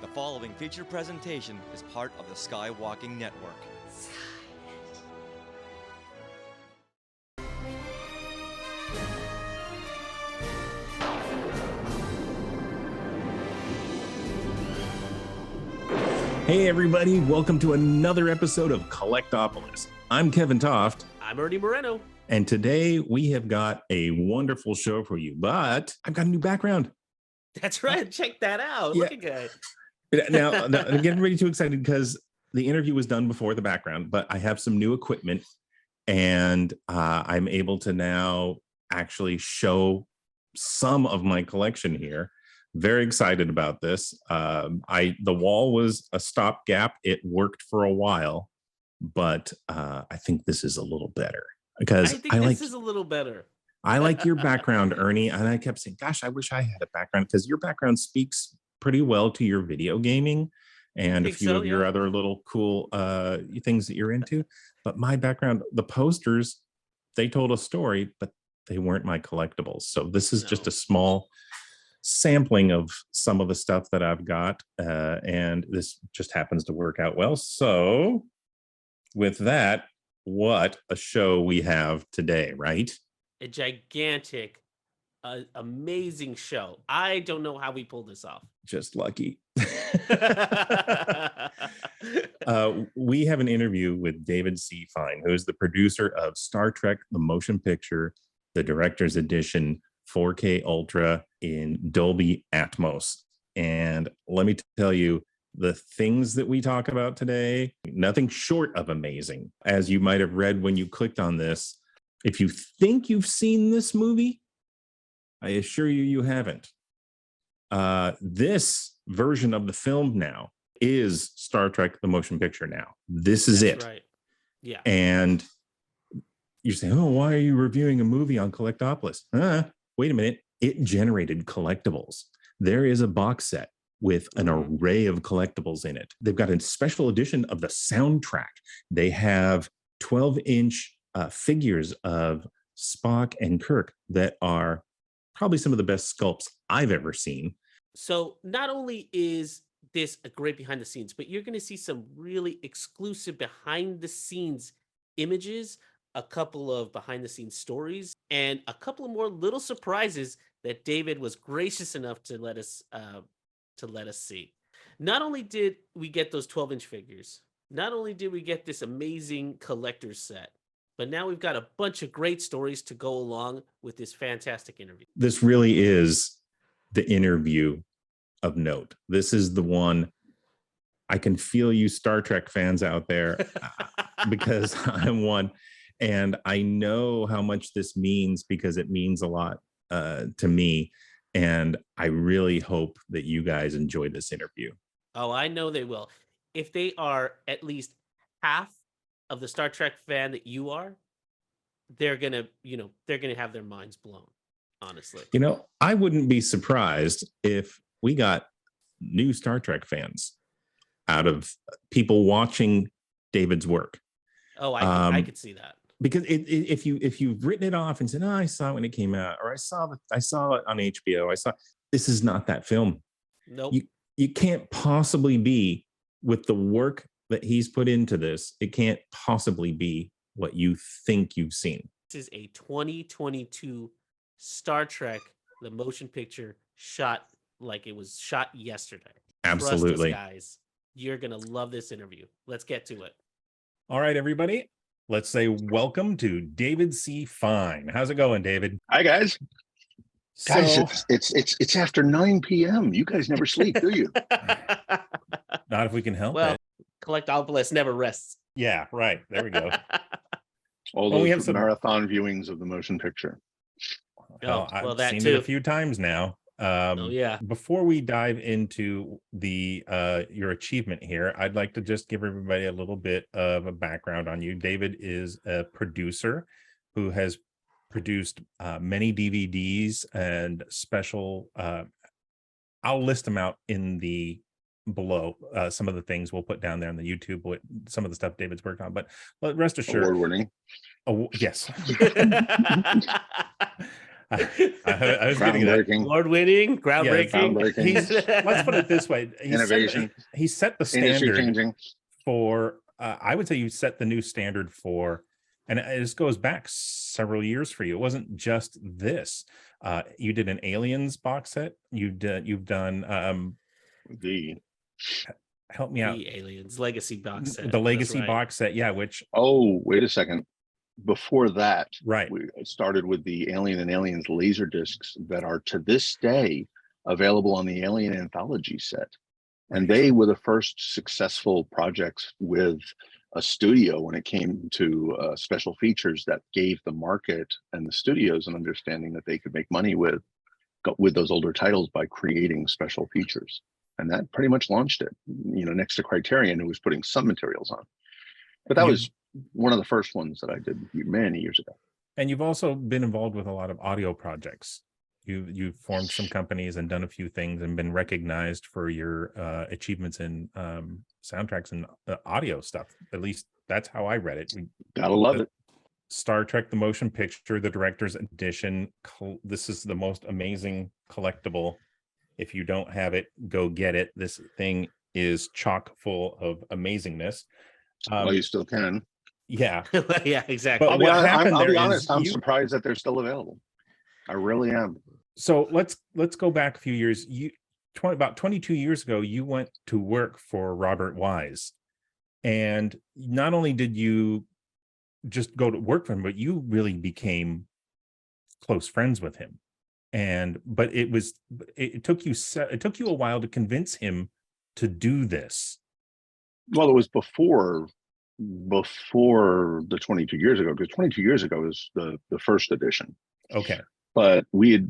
The following featured presentation is part of the Skywalking Network. Hey everybody, welcome to another episode of Collect-opolis. I'm Kevin Toft. I'm Ernie Moreno. And today we have got a wonderful show for you, but I've got a new background. That's right. Check that out. Yeah. Look at guy. Now, I'm getting ready too excited because the interview was done before the background, but I have some new equipment and I'm able to now actually show some of my collection here. Very excited about this. The wall was a stopgap. It worked for a while, but I think this is a little better because I think this is a little better. I like your background, Ernie, and I kept saying, "Gosh, I wish I had a background," because your background speaks pretty well to your video gaming and a few of your other little cool things that you're into. But my background, the posters, they told a story, but they weren't my collectibles. So this is just a small sampling of some of the stuff that I've got, and this just happens to work out well. So with that, what a show we have today, right? A gigantic, amazing show. I don't know how we pulled this off. Just lucky. We have an interview with David C. Fein, who is the producer of Star Trek, the motion picture, the director's edition, 4K Ultra in Dolby Atmos. And let me tell you, the things that we talk about today, nothing short of amazing. As you might have read when you clicked on this, if you think you've seen this movie, I assure you, you haven't. This version of the film now is Star Trek, the motion picture now. This is it. Right. Yeah. And you're saying, oh, why are you reviewing a movie on Collect-opolis? Wait a minute. It generated collectibles. There is a box set with an array of collectibles in it. They've got a special edition of the soundtrack. They have 12-inch figures of Spock and Kirk that are probably some of the best sculpts I've ever seen. So not only is this a great behind the scenes, but you're going to see some really exclusive behind the scenes images, a couple of behind the scenes stories, and a couple of more little surprises that David was gracious enough to let us see. Not only did we get those 12-inch figures, not only did we get this amazing collector's set, but now we've got a bunch of great stories to go along with this fantastic interview. This really is the interview of note. This is the one. I can feel you Star Trek fans out there because I'm one. And I know how much this means because it means a lot to me. And I really hope that you guys enjoy this interview. Oh, I know they will. If they are at least half of the Star Trek fan that you are, they're gonna have their minds blown, honestly. I wouldn't be surprised if we got new Star Trek fans out of people watching David's work. Oh, I could see that. Because if you've written it off and said, "Oh, I saw it when it came out," or I saw it on HBO, this is not that film. Nope. You can't possibly be, with the work that he's put into this, it can't possibly be what you think you've seen. This is a 2022 Star Trek, the motion picture, shot like it was shot yesterday. Absolutely. Trust us, guys. You're going to love this interview. Let's get to it. All right, everybody. Let's say welcome to David C. Fein. How's it going, David? Hi, guys. Guys, it's after 9 p.m. You guys never sleep, do you? Not if we can help it. Collect-opolis never rests. Yeah, right. There we go. All those we have marathon viewings of the motion picture. I've seen it a few times now. Before we dive into the your achievement here, I'd like to just give everybody a little bit of a background on you. David is a producer who has produced many DVDs and special. I'll list them out in the below. Some of the things we'll put down there on the YouTube with some of the stuff David's worked on. But rest assured, award-winning. Yes. I was getting that. Groundbreaking, Award-winning, Yeah, groundbreaking. let's put it this way. innovation, He set the industry standard changing. for, I would say you set the new standard for, and this goes back several years for you. It wasn't just this. You did an Aliens box set. You've done, The help me out. The Aliens Legacy box set. The That's Legacy right. box set. Yeah, which, Oh, wait a second. Before that, right. we started with the Alien and Aliens laser discs that are to this day available on the Alien Anthology set. And they were the first successful projects with a studio when it came to special features that gave the market and the studios an understanding that they could make money with those older titles by creating special features. And that pretty much launched it, next to Criterion, who was putting some materials on. But that was one of the first ones that I did many years ago. And you've also been involved with a lot of audio projects. You've formed some companies and done a few things and been recognized for your achievements in soundtracks and audio stuff. At least that's how I read it. Gotta love it. Star Trek: The Motion Picture, the Director's Edition. This is the most amazing collectible. If you don't have it, go get it. This thing is chock full of amazingness. Well, you still can. Yeah. Yeah, exactly. But I'll be honest, I'm surprised that they're still available. I really am. So let's go back a few years. About 22 years ago, you went to work for Robert Wise. And not only did you just go to work for him, but you really became close friends with him. But it took you a while to convince him to do this. Well, it was before the 22 years ago, because 22 years ago is the first edition. Okay. But we had,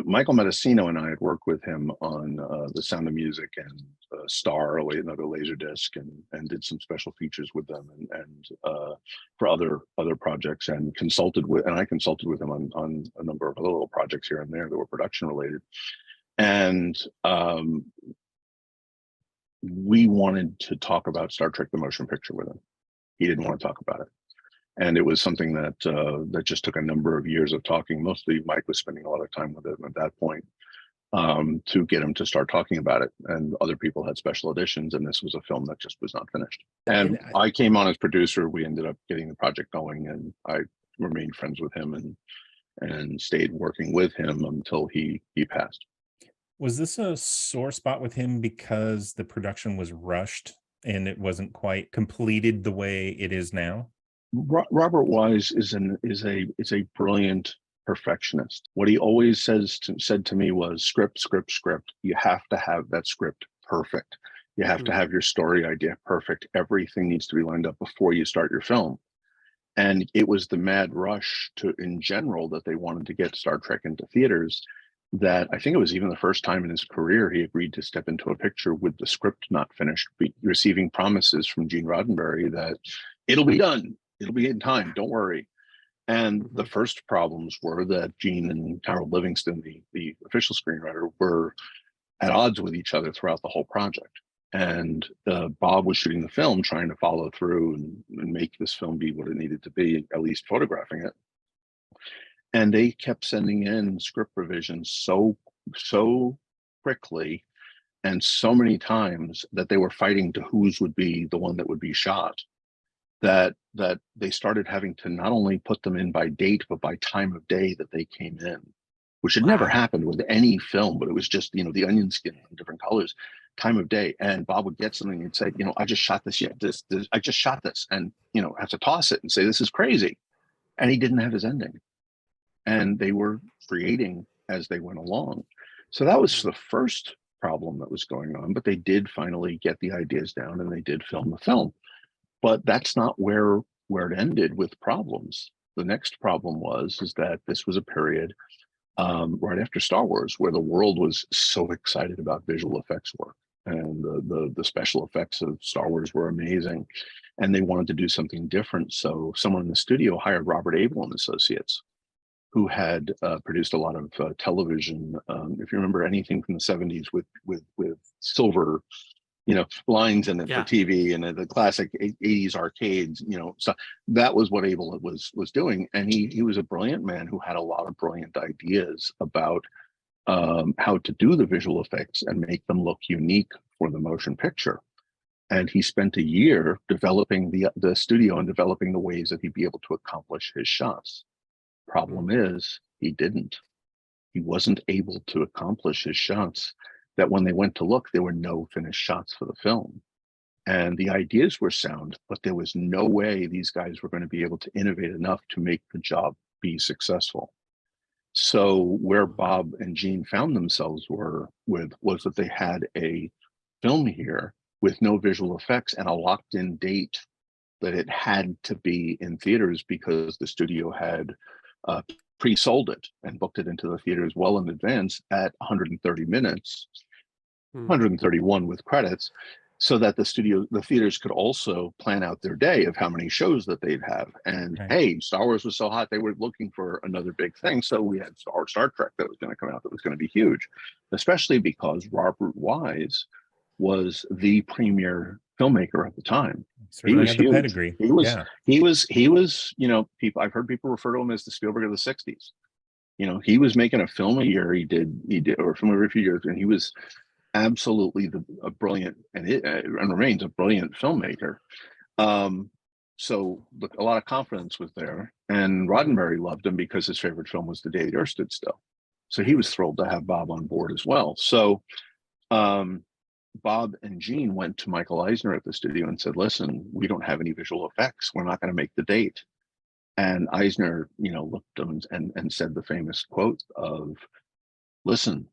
Michael Medicino and I had worked with him on The Sound of Music and Star, another Laserdisc, and did some special features with them and for other projects, and I consulted with him on a number of other little projects here and there that were production related. And we wanted to talk about Star Trek: The Motion Picture with him. He didn't want to talk about it. And it was something that just took a number of years of talking. Mostly Mike was spending a lot of time with him at that point to get him to start talking about it. And other people had special editions, and this was a film that just was not finished. And I came on as producer. We ended up getting the project going, and I remained friends with him and stayed working with him until he passed. Was this a sore spot with him because the production was rushed and it wasn't quite completed the way it is now? Robert Wise is a brilliant perfectionist. What he always said to me was script. You have to have that script perfect. You have to have your story idea perfect. Everything needs to be lined up before you start your film. And it was the mad rush in general that they wanted to get Star Trek into theaters, that I think it was even the first time in his career he agreed to step into a picture with the script not finished, receiving promises from Gene Roddenberry that it'll be done. It'll be in time. Don't worry. And the first problems were that Gene and Harold Livingston, the official screenwriter, were at odds with each other throughout the whole project. And Bob was shooting the film, trying to follow through and make this film be what it needed to be, at least photographing it. And they kept sending in script revisions so quickly and so many times that they were fighting to whose would be the one that would be shot, that they started having to not only put them in by date, but by time of day that they came in, which had never happened with any film, but it was just, the onion skin in different colors, time of day. And Bob would get something and say, I just shot this yet. I just shot this, and, have to toss it and say, this is crazy. And he didn't have his ending. And they were creating as they went along. So that was the first problem that was going on, but they did finally get the ideas down and they did film the film. But that's not where it ended with problems. The next problem is that this was a period right after Star Wars where the world was so excited about visual effects work, and the special effects of Star Wars were amazing, and they wanted to do something different. So someone in the studio hired Robert Abel and Associates, who had produced a lot of television. If you remember anything from the 70s with silver lines in it Yeah. for TV and the classic 80s arcades, so that was what Abel was doing. And he was a brilliant man who had a lot of brilliant ideas about how to do the visual effects and make them look unique for the motion picture. And he spent a year developing the studio and developing the ways that he'd be able to accomplish his shots. Problem is, he didn't. He wasn't able to accomplish his shots. That when they went to look, there were no finished shots for the film. And the ideas were sound, but there was no way these guys were going to be able to innovate enough to make the job be successful. So where Bob and Gene found themselves was that they had a film here with no visual effects and a locked-in date that it had to be in theaters because the studio had pre-sold it and booked it into the theaters well in advance at 130 minutes, 131 with credits, so that the theaters could also plan out their day of how many shows that they'd have. And hey, Star Wars was so hot, they were looking for another big thing. So we had Star Trek that was going to come out that was going to be huge, especially because Robert Wise was the premier filmmaker at the time. He was huge. Pedigree. He was, people, I've heard people refer to him as the Spielberg of the 60s. He was making a film a year. He did, or a film every few years, and he was absolutely a brilliant and remains a brilliant filmmaker. So a lot of confidence was there, and Roddenberry loved him because his favorite film was The Day the Earth Stood Still. So he was thrilled to have Bob on board as well. So Bob and Gene went to Michael Eisner at the studio and said, listen, we don't have any visual effects. We're not going to make the date. And Eisner, looked at him and said the famous quote of, listen,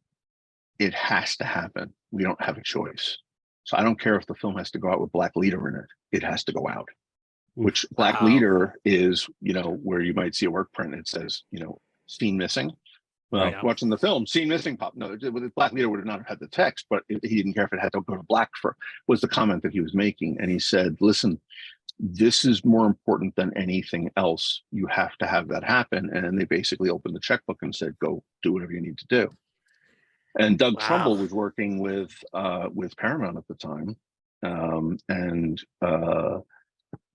it has to happen. We don't have a choice. So I don't care if the film has to go out with black leader in it. It has to go out. Which black leader is, where you might see a work print. It says, scene missing. Well, watching the film, scene missing pop. No, with black leader would have not had the text, but he didn't care if it had to go to black was the comment that he was making. And he said, listen, this is more important than anything else. You have to have that happen. And they basically opened the checkbook and said, go do whatever you need to do. And Doug Trumbull was working with Paramount at the time, and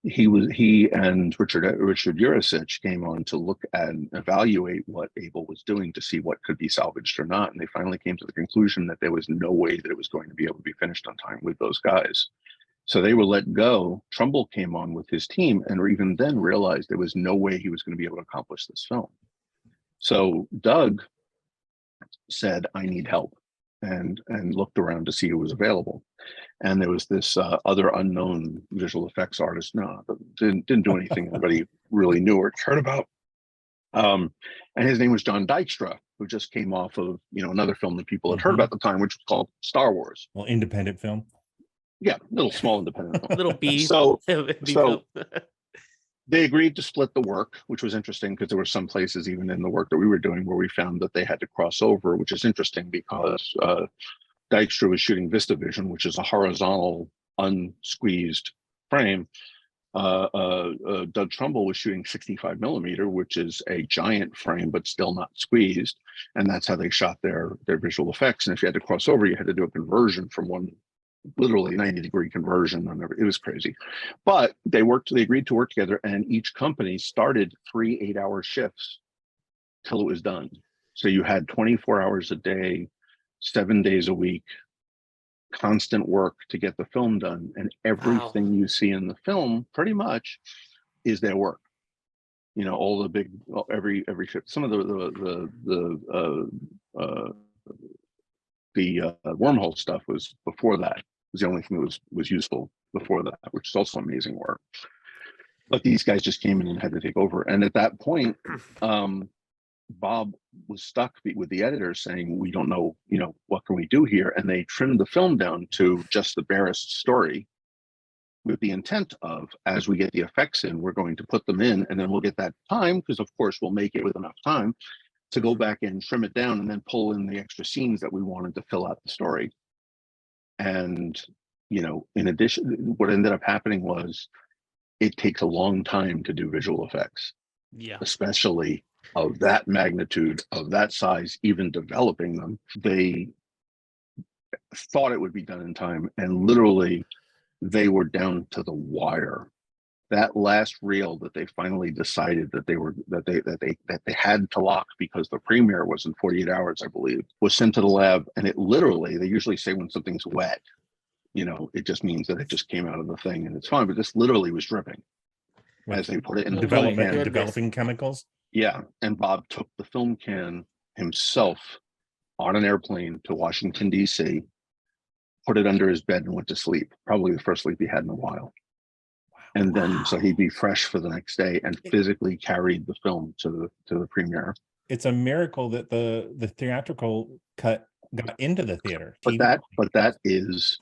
he and Richard Urasich came on to look at and evaluate what Abel was doing to see what could be salvaged or not. And they finally came to the conclusion that there was no way that it was going to be able to be finished on time with those guys. So they were let go. Trumbull came on with his team, and even then realized there was no way he was going to be able to accomplish this film. So Doug said, I need help, and looked around to see who was available. And there was this other unknown visual effects artist, didn't do anything anybody really knew or cared about. And his name was John Dykstra, who just came off of, another film that people had heard about at the time, which was called Star Wars. Well, independent film. Yeah, little small independent film. Little B. So they agreed to split the work, which was interesting because there were some places even in the work that we were doing where we found that they had to cross over, which is interesting because Dykstra was shooting VistaVision, which is a horizontal, unsqueezed frame. Doug Trumbull was shooting 65 millimeter, which is a giant frame, but still not squeezed. And that's how they shot their visual effects. And if you had to cross over, you had to do a conversion from one, literally 90-degree conversion. It was crazy. But they agreed to work together, and each company started 3 8-hour shifts till it was done. So you had 24 hours a day, 7 days a week, constant work to get the film done. And everything you see in the film pretty much is their work. All the big, every shift. Some of the wormhole stuff was before that. Was the only thing that was useful before that, which is also amazing work. But these guys just came in and had to take over. And at that point, Bob was stuck with the editors saying, we don't know, what can we do here? And they trimmed the film down to just the barest story with the intent of, as we get the effects in, we're going to put them in, and then we'll get that time, because of course we'll make it with enough time to go back and trim it down and then pull in the extra scenes that we wanted to fill out the story. And, in addition, what ended up happening was it takes a long time to do visual effects. Yeah. Especially of that magnitude, of that size, even developing them. thought it would be done in time, and literally they were down to the wire. That last reel that they finally decided that they had to lock because the premiere was in 48 hours, I believe, was sent to the lab, and it literally, they usually say when something's wet, it just means that it just came out of the thing and it's fine, but this literally was dripping as they put it in the developing chemicals. Yeah, and Bob took the film can himself on an airplane to Washington, D.C., put it under his bed and went to sleep, probably the first sleep he had in a while. And then so he'd be fresh for the next day, and physically carried the film to the premiere. It's a miracle that the theatrical cut got into the theater. But that is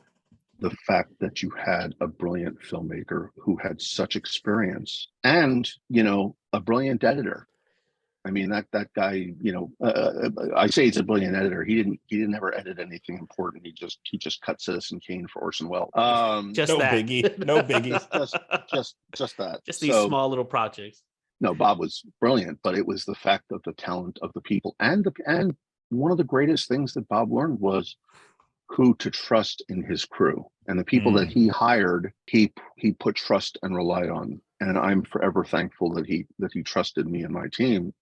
the fact that you had a brilliant filmmaker who had such experience, and a brilliant editor. I mean, that guy, I say he's a brilliant editor. He didn't ever edit anything important. He just cut Citizen Kane for Orson Welles. Just no that. Biggie, no biggie. just that. Just these small little projects. No, Bob was brilliant, but it was the fact of the talent of the people, and one of the greatest things that Bob learned was who to trust in his crew, and the people that he hired, he put trust and relied on. And I'm forever thankful that he trusted me and my team.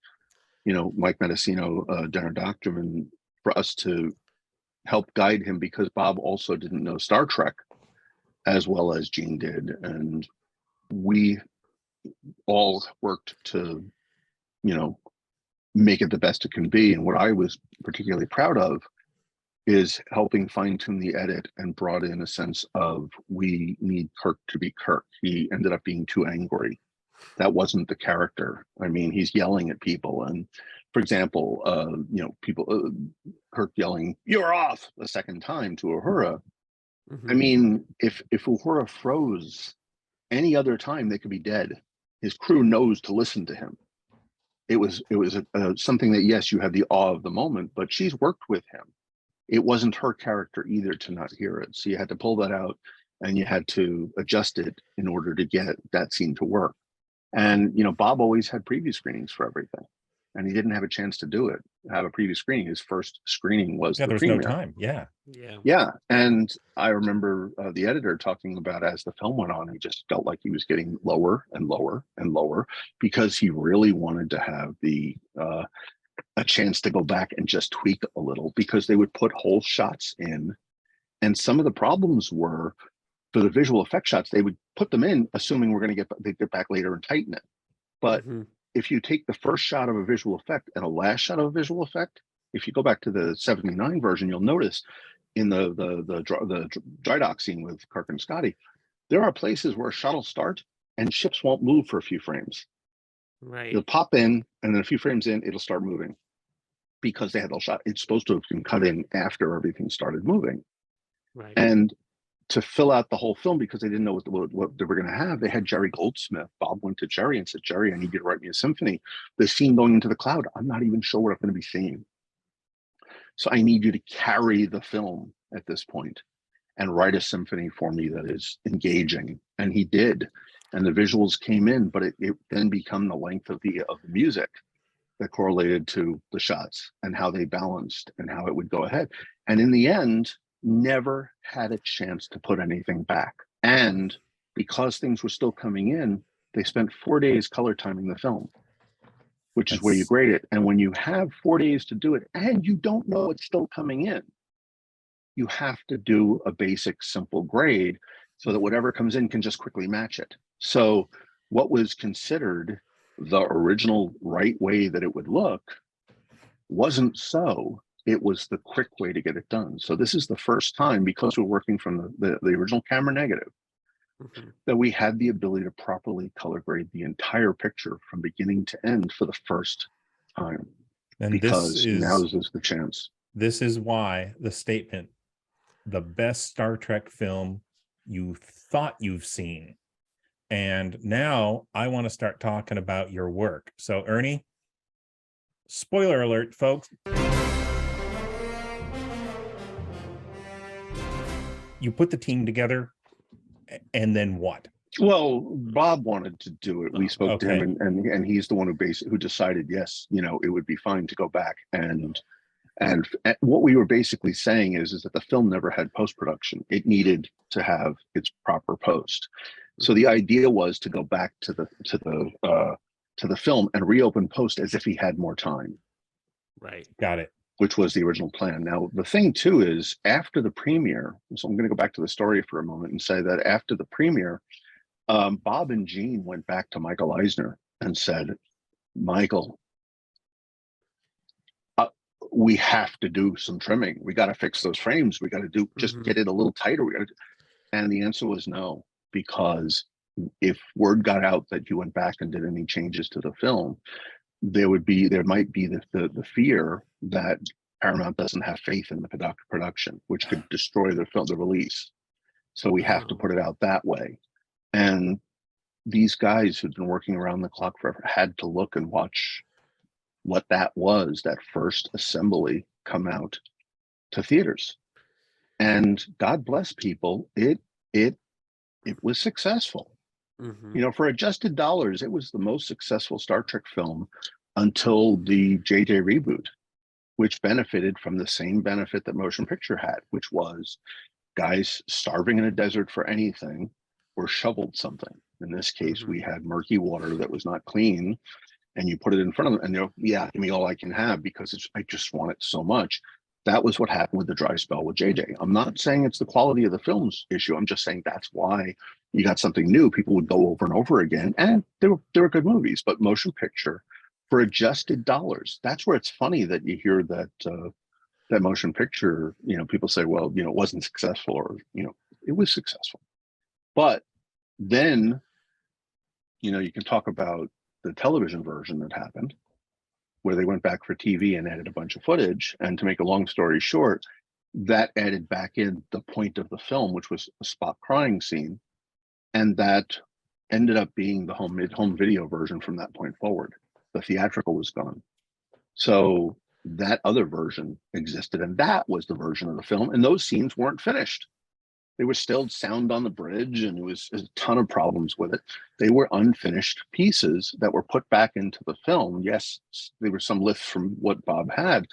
Mike Mendocino, Jenner Doctorman, for us to help guide him, because Bob also didn't know Star Trek as well as Gene did. And we all worked to, make it the best it can be. And what I was particularly proud of is helping fine tune the edit, and brought in a sense of, we need Kirk to be Kirk. He ended up being too angry. That wasn't the character. I mean, he's yelling at people, and for example, people, Kirk yelling, "You're off," the second time to Uhura. Mm-hmm. I mean, if Uhura froze any other time, they could be dead. His crew knows to listen to him. It was something that, yes, you have the awe of the moment, but she's worked with him. It wasn't her character either to not hear it. So you had to pull that out, and you had to adjust it in order to get that scene to work. And, Bob always had preview screenings for everything, and he didn't have a chance to have a preview screening. His first screening was the premiere. No time. Yeah. And I remember the editor talking about, as the film went on, he just felt like he was getting lower and lower and lower, because he really wanted to have a chance to go back and just tweak a little, because they would put whole shots in. And some of the problems were, for the visual effect shots, they would put them in assuming they'd get back later and tighten it. But if you take the first shot of a visual effect and a last shot of a visual effect, if you go back to the 79 version, you'll notice in the dry dock scene with Kirk and Scotty, there are places where a shot will start and ships won't move for a few frames. Right. It'll pop in, and then a few frames in, it'll start moving, because they had the shot. It's supposed to have been cut in after everything started moving. Right. And to fill out the whole film, because they didn't know what they were going to have, they had Jerry Goldsmith. Bob went to Jerry and said, "Jerry, I need you to write me a symphony. The scene going into the cloud, I'm not even sure what I'm going to be seeing. So I need you to carry the film at this point and write a symphony for me that is engaging." And he did. And the visuals came in, but it then became the length of the music that correlated to the shots and how they balanced and how it would go ahead. And in the end, never had a chance to put anything back. And because things were still coming in, they spent 4 days color timing the film, which is where you grade it. And when you have 4 days to do it and you don't know it's still coming in, you have to do a basic, simple grade so that whatever comes in can just quickly match it. So what was considered the original right way that it would look wasn't so. It was the quick way to get it done. So this is the first time, because we're working from the original camera negative, that we had the ability to properly color grade the entire picture from beginning to end for the first time. And because now this is the chance. This is why the statement, the best Star Trek film you thought you've seen. And now I want to start talking about your work. So Ernie, spoiler alert, folks. You put the team together, and then what? Well, Bob wanted to do it. We spoke to him, and he's the one who decided, yes, it would be fine to go back and And what we were basically saying is that the film never had post-production. It needed to have its proper post. So the idea was to go back to the film and reopen post as if he had more time. Right. Got it. Which was the original plan. Now, the thing too is after the premiere, so I'm going to go back to the story for a moment and say that after the premiere, Bob and Gene went back to Michael Eisner and said, Michael, we have to do some trimming. We got to fix those frames. We got to do, just get it a little tighter. And the answer was no, because if word got out that you went back and did any changes to the film, there might be the fear that Paramount doesn't have faith in the production, which could destroy the release. So we have to put it out that way. And these guys who've been working around the clock forever had to look and watch what that was, that first assembly, come out to theaters. And God bless people, it was successful. You know, for adjusted dollars, it was the most successful Star Trek film until the JJ reboot, which benefited from the same benefit that motion picture had, which was guys starving in a desert for anything or shoveled something. In this case, we had murky water that was not clean, and you put it in front of them and they're, yeah, give me all I can have because I just want it so much. That was what happened with the dry spell with JJ. I'm not saying it's the quality of the film's issue. I'm just saying that's why you got something new. People would go over and over again, and they were good movies. But motion picture, for adjusted dollars, that's where it's funny that you hear that that motion picture, you know, people say, well, you know, it wasn't successful, or, you know, it was successful. But then, you know, you can talk about the television version that happened, where they went back for TV and added a bunch of footage. And to make a long story short, that added back in the point of the film, which was a Spock crying scene. And that ended up being the home video version from that point forward. The theatrical was gone. So that other version existed, and that was the version of the film. And those scenes weren't finished. There was still sound on the bridge, and it was a ton of problems with it. They were unfinished pieces that were put back into the film. Yes, there were some lifts from what Bob had,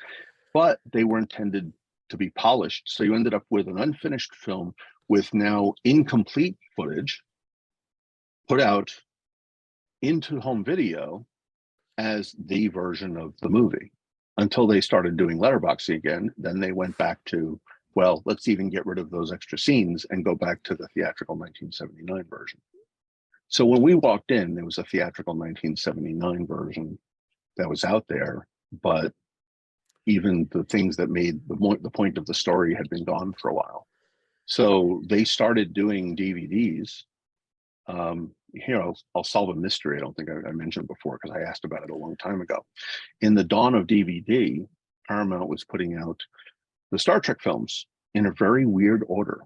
but they were intended to be polished. So you ended up with an unfinished film with now incomplete footage put out into home video as the version of the movie, until they started doing letterboxing again. Then they went back to, well, let's even get rid of those extra scenes and go back to the theatrical 1979 version. So when we walked in, there was a theatrical 1979 version that was out there, but even the things that made the point of the story had been gone for a while. So they started doing DVDs. Here, I'll solve a mystery I don't think I mentioned before, because I asked about it a long time ago. In the dawn of DVD, Paramount was putting out the Star Trek films in a very weird order.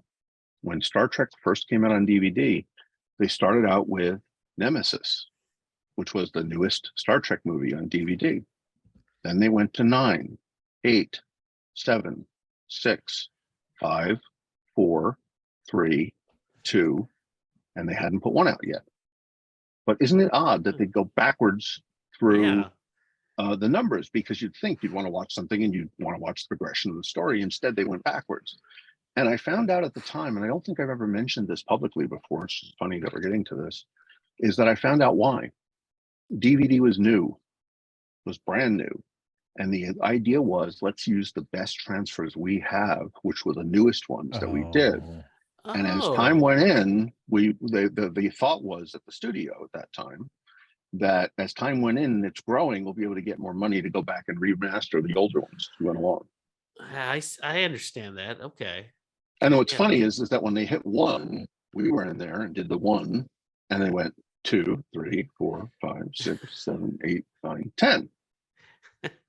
When Star Trek first came out on DVD, they started out with Nemesis, which was the newest Star Trek movie on DVD. Then they went to 9, 8, 7, 6, 5, 4, 3, 2, and they hadn't put 1 out yet. But isn't it odd that they go backwards through the numbers? Because you'd think you'd want to watch something and you'd want to watch the progression of the story. Instead, they went backwards. And I found out at the time, and I don't think I've ever mentioned this publicly before, it's just funny that we're getting to this, is that I found out why. DVD was new, was brand new. And the idea was, let's use the best transfers we have, which were the newest ones that we did. And as time went in, the thought was at the studio at that time that as time went in and it's growing, we'll be able to get more money to go back and remaster the older ones as we went along. I understand that. Okay. And what's funny is that when they hit 1, we were in there and did the 1, and they went 2, 3, 4, 5, 6, 7, 8, 9, 10.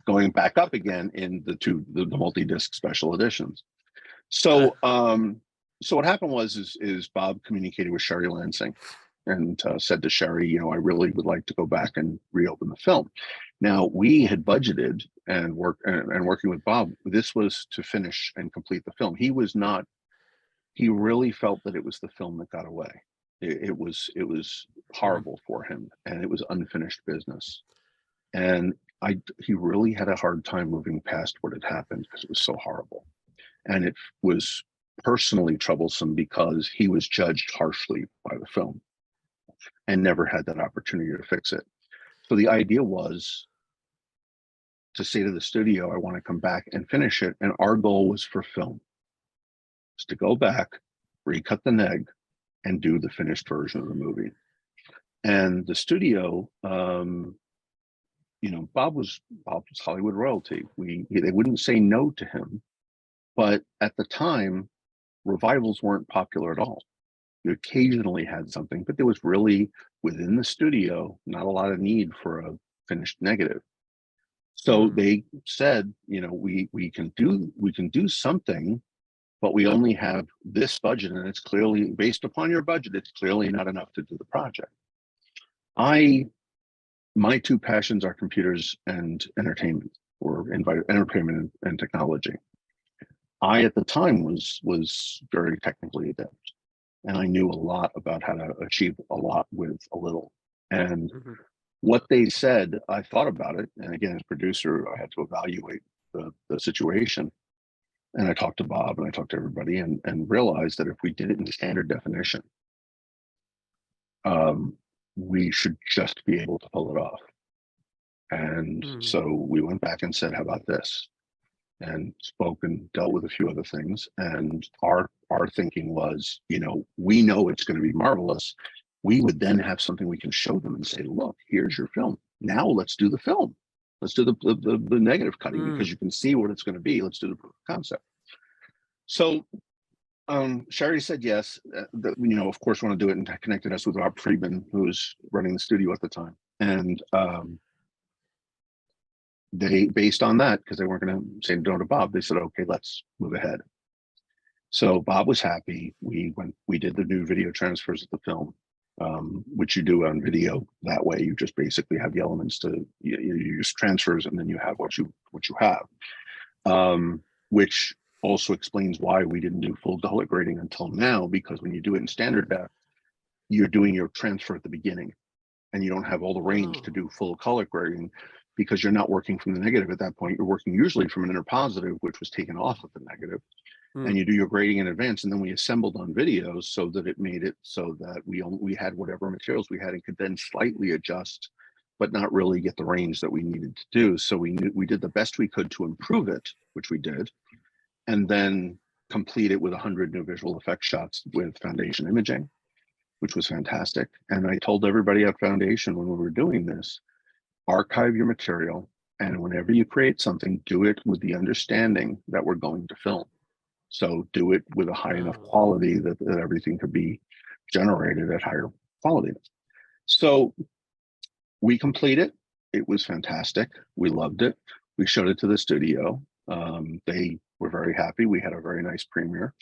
Going back up again in the multi-disc special editions. So so what happened was Bob communicated with Sherry Lansing and said to Sherry, you know, I really would like to go back and reopen the film. Now, we had budgeted and working with Bob, this was to finish and complete the film. He really felt that it was the film that got away. It was horrible for him, and it was unfinished business. And he really had a hard time moving past what had happened because it was so horrible. And it was personally troublesome because he was judged harshly by the film and never had that opportunity to fix it. So the idea was to say to the studio, I want to come back and finish it. And our goal was for film, was to go back, recut the neg, and do the finished version of the movie. And the studio, Bob was Hollywood royalty. They wouldn't say no to him, but at the time, revivals weren't popular at all. You occasionally had something, but there was really within the studio not a lot of need for a finished negative. So they said, we can do something, but we only have this budget, and it's clearly based upon your budget. It's clearly not enough to do the project. My two passions are computers and entertainment, or entertainment and technology. I at the time was very technically adept, and I knew a lot about how to achieve a lot with a little. And what they said, I thought about it, and again, as producer, I had to evaluate the situation. And I talked to Bob and I talked to everybody, and realized that if we did it in standard definition, we should just be able to pull it off. And so we went back and said, how about this? And spoke and dealt with a few other things. And our thinking was, we know it's going to be marvelous. We would then have something we can show them and say, look, here's your film. Now let's do the film. Let's do the negative cutting because you can see what it's going to be. Let's do the proof of concept. So Sherry said yes. Of course, want to do it, and connected us with Rob Friedman, who was running the studio at the time. And they, based on that, because they weren't going to say no to Bob, they said, okay, let's move ahead. So Bob was happy. We did the new video transfers of the film, which you do on video. That way, you just basically have the elements to you use transfers, and then you have what you have, which also explains why we didn't do full color grading until now, because when you do it in standard depth, you're doing your transfer at the beginning, and you don't have all the range to do full color grading, because you're not working from the negative at that point. You're working usually from an inner positive, which was taken off of the negative. And you do your grading in advance, and then we assembled on videos so that it made it so that we had whatever materials we had and could then slightly adjust, but not really get the range that we needed to do. So we did the best we could to improve it, which we did, and then complete it with 100 new visual effects shots with Foundation imaging, which was fantastic. And I told everybody at Foundation when we were doing this, archive your material, and whenever you create something, do it with the understanding that we're going to film. So do it with a high enough quality that everything could be generated at higher quality. So we completed. It was fantastic. We loved it. We showed it to the studio. They were very happy. We had a very nice premiere.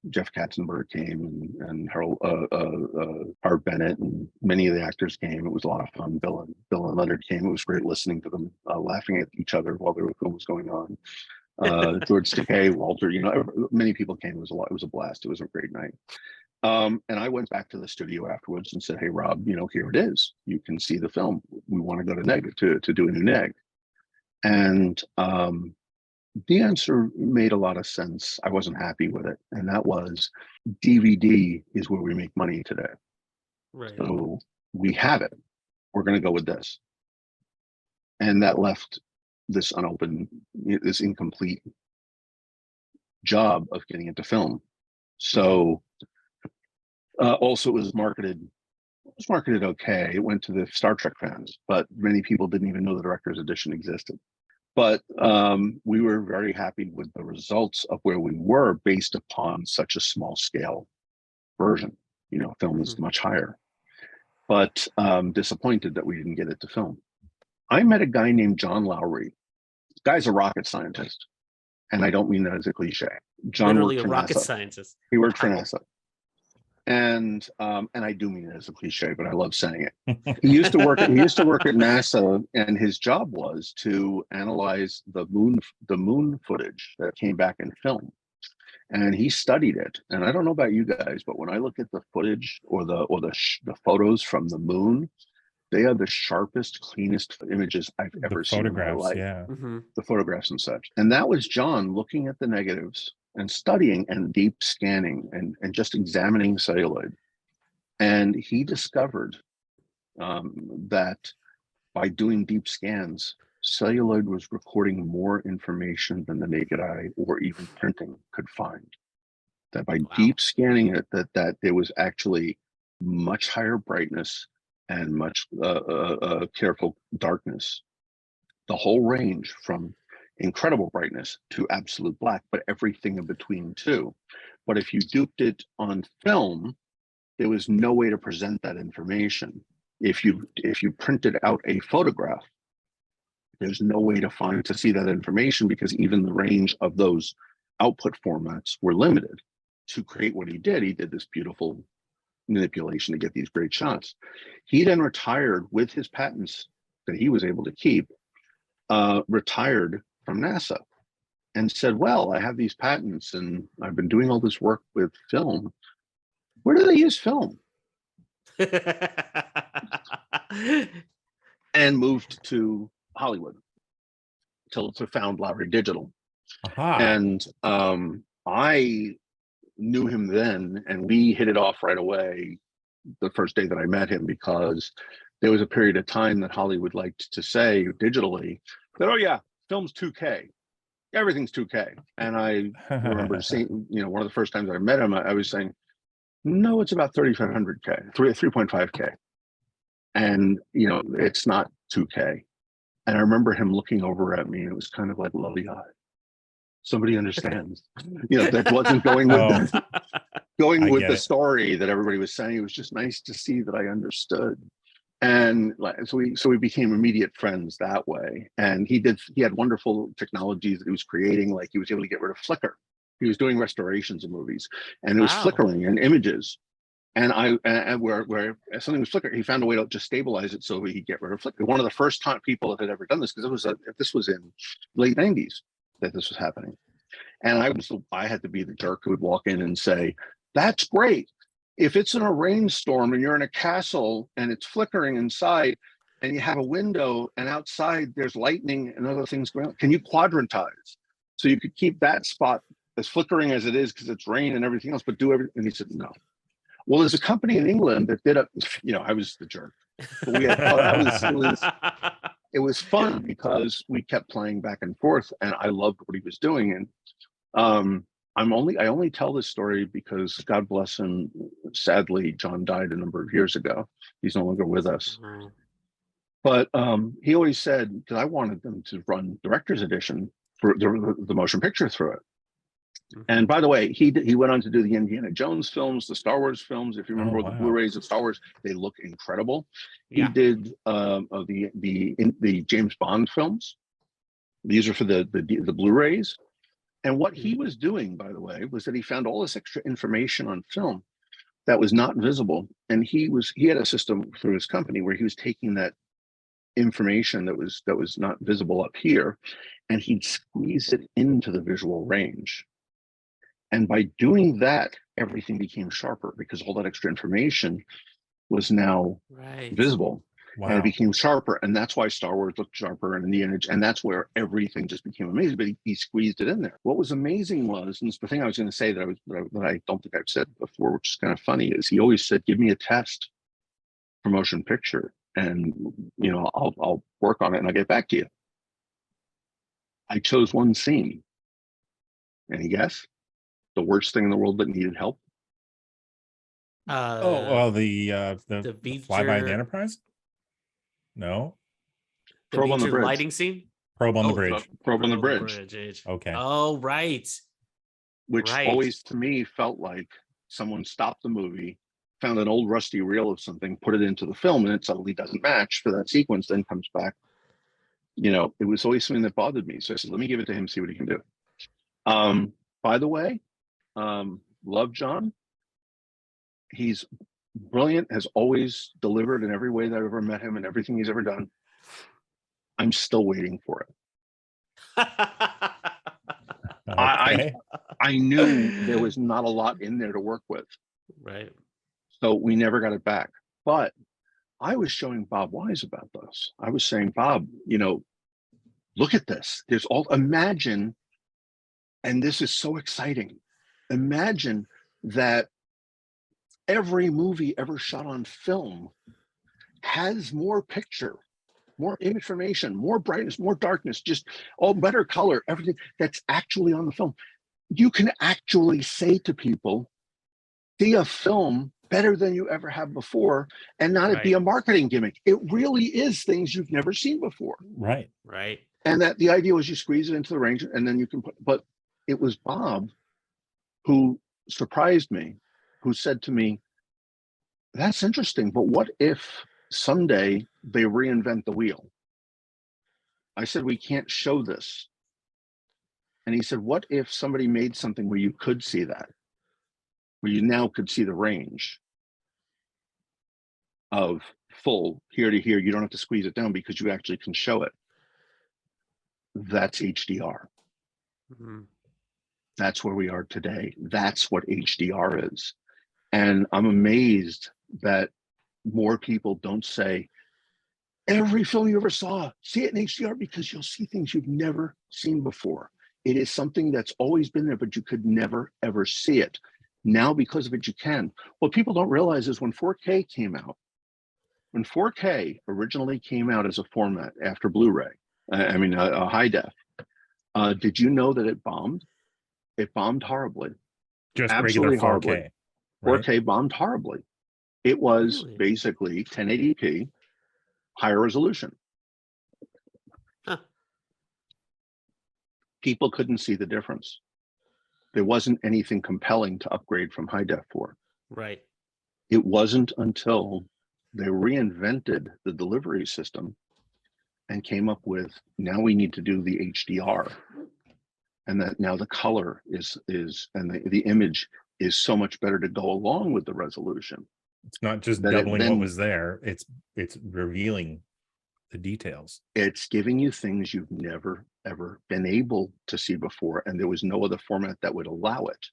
Jeff Katzenberg came, and Harold Hart Bennett, and many of the actors came. It was a lot of fun. Bill and Leonard came. It was great listening to them laughing at each other while the film was going on. George Takei, Walter, many people came. It was a blast. It was a great night. And I went back to the studio afterwards and said, hey, Rob, here it is. You can see the film. We want to go to neg to do a new neg. And the answer made a lot of sense. I wasn't happy with it. And that was, DVD is where we make money today. Right. So we have it. We're going to go with this. And that left this unopened, this incomplete job of getting into film. So also it was marketed okay. It went to the Star Trek fans, but many people didn't even know the director's edition existed. But we were very happy with the results of where we were based upon such a small scale version. Film is much higher, but disappointed that we didn't get it to film. I met a guy named John Lowry. This guy's a rocket scientist, and I don't mean that as a cliche. John Literally worked a for rocket NASA. scientist. He worked for NASA. And I do mean it as a cliche, but I love saying it. He used to work at NASA, and his job was to analyze the moon footage that came back in film. And he studied it. And I don't know about you guys, but when I look at the footage or the photos from the moon, They are the sharpest, cleanest images I've The ever seen in my photographs, life. yeah. The photographs and such. And that was John looking at the negatives and studying and deep scanning and just examining celluloid. And he discovered that by doing deep scans, celluloid was recording more information than the naked eye or even printing could find. That by deep scanning it, that there was actually much higher brightness and much careful darkness. The whole range from incredible brightness to absolute black, but everything in between too. But if you duped it on film, there was no way to present that information. If you printed out a photograph, there's no way to see that information because even the range of those output formats were limited. To create what he did this beautiful manipulation to get these great shots. He then retired with his patents that he was able to keep, retired from NASA and said, well, I have these patents and I've been doing all this work with film. Where do they use film? And moved to Hollywood to found Lowry Digital. And I knew him then, and we hit it off right away the first day that I met him, because there was a period of time that Hollywood liked to say digitally that, oh yeah, film's 2K, everything's 2K. And I remember saying, one of the first times I met him, I was saying, no, it's about 3,500K, 3.5K. And, it's not 2K. And I remember him looking over at me, and it was kind of like lovey eye. Somebody understands, that wasn't going with the story that everybody was saying. It was just nice to see that I understood. And so we became immediate friends that way. And he had wonderful technologies that he was creating. Like he was able to get rid of flicker. He was doing restorations of movies, and it was flickering in images. And where something was flickering, he found a way to just stabilize it so he could get rid of flicker. One of the first time people that had ever done this, because this was in late 90s that this was happening. And I had to be the jerk who would walk in and say, that's great. If it's in a rainstorm and you're in a castle and it's flickering inside and you have a window and outside there's lightning and other things going on, can you quadrantize? So you could keep that spot as flickering as it is because it's rain and everything else, but do everything. And he said, no. Well, there's a company in England that did I was the jerk. But we had, it was fun because we kept playing back and forth, and I loved what he was doing. And I only tell this story because, God bless him, sadly, John died a number of years ago. He's no longer with us. But he always said, because I wanted them to run director's edition for the motion picture through it. And by the way, he went on to do the Indiana Jones films, the Star Wars films. If you remember the Blu-rays of Star Wars, they look incredible. He did the James Bond films. These are for the Blu-rays. And what he was doing, by the way, was that he found all this extra information on film that was not visible. And he had a system through his company where he was taking that information that was not visible up here, and he'd squeeze it into the visual range. And by doing that, everything became sharper because all that extra information was now visible. And it became sharper. And that's why Star Wars looked sharper and in the image. And that's where everything just became amazing. But he squeezed it in there. What was amazing was, and it's the thing I was going to say that I don't think I've said before, which is kind of funny, is he always said, give me a test for motion picture. And, I'll work on it and I'll get back to you. I chose one scene. Any guess? The worst thing in the world that needed help? The flyby the Enterprise? No. The Probe on the bridge. Lighting scene? Probe on the bridge. Probe on the bridge. Okay. Oh, right. Which always to me felt like someone stopped the movie, found an old rusty reel of something, put it into the film, and it suddenly doesn't match for that sequence, then comes back. It was always something that bothered me. So I said, let me give it to him, see what he can do. By the way, love John. He's brilliant, has always delivered in every way that I've ever met him and everything he's ever done. I'm still waiting for it. Okay. I knew there was not a lot in there to work with. Right. So we never got it back. But I was showing Bob Wise about this. I was saying, Bob, look at this. Imagine, and this is so exciting. Imagine that every movie ever shot on film has more picture, more information, more brightness, more darkness, just all better color, everything that's actually on the film. You can actually say to people, see a film better than you ever have before, and not it be a marketing gimmick. It really is things you've never seen before. Right. And that the idea was you squeeze it into the range and then you can put, but it was Bob who surprised me, who said to me, that's interesting, but what if someday they reinvent the wheel? I said, we can't show this. And he said, what if somebody made something where you could see that, where you now could see the range of full here to here? You don't have to squeeze it down because you actually can show it. That's HDR. That's where we are today. That's what HDR is. And I'm amazed that more people don't say, every film you ever saw, see it in HDR, because you'll see things you've never seen before. It is something that's always been there, but you could never, ever see it. Now, because of it, you can. What people don't realize is when 4K came out, when 4K originally came out as a format after Blu-ray, a high def, did you know that it bombed? It bombed horribly. Just absolutely regular 4K. Horribly. Right? 4K bombed horribly. It was basically 1080p, higher resolution. People couldn't see the difference. There wasn't anything compelling to upgrade from high def for. Right. It wasn't until they reinvented the delivery system and came up with, now we need to do the HDR, and that now the color is and the image is so much better to go along with the resolution. It's not just doubling what was there, it's revealing the details. It's giving you things you've never ever been able to see before, and there was no other format that would allow it.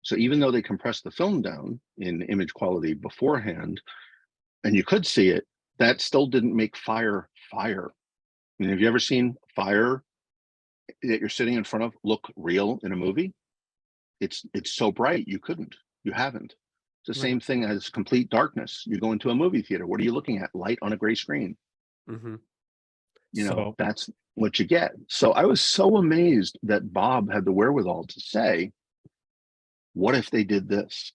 So even though they compressed the film down in image quality beforehand and you could see it, that still didn't make fire. Have you ever seen fire that you're sitting in front of look real in a movie? It's so bright you haven't. It's the same thing as complete darkness. You go into a movie theater, what are you looking at? Light on a gray screen. That's what you get. So I was so amazed that Bob had the wherewithal to say, what if they did this?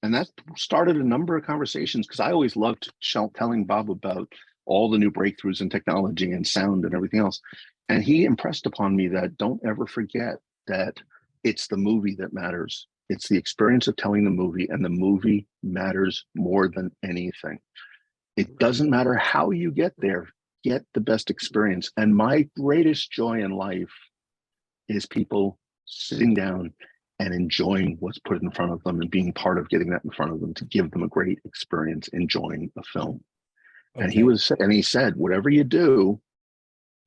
And that started a number of conversations, because I always loved telling Bob about all the new breakthroughs in technology and sound and everything else. And he impressed upon me that don't ever forget that it's the movie that matters. It's the experience of telling the movie, and the movie matters more than anything. It doesn't matter how you get there, get the best experience. And my greatest joy in life is people sitting down and enjoying what's put in front of them and being part of getting that in front of them to give them a great experience enjoying a film. And he said, whatever you do,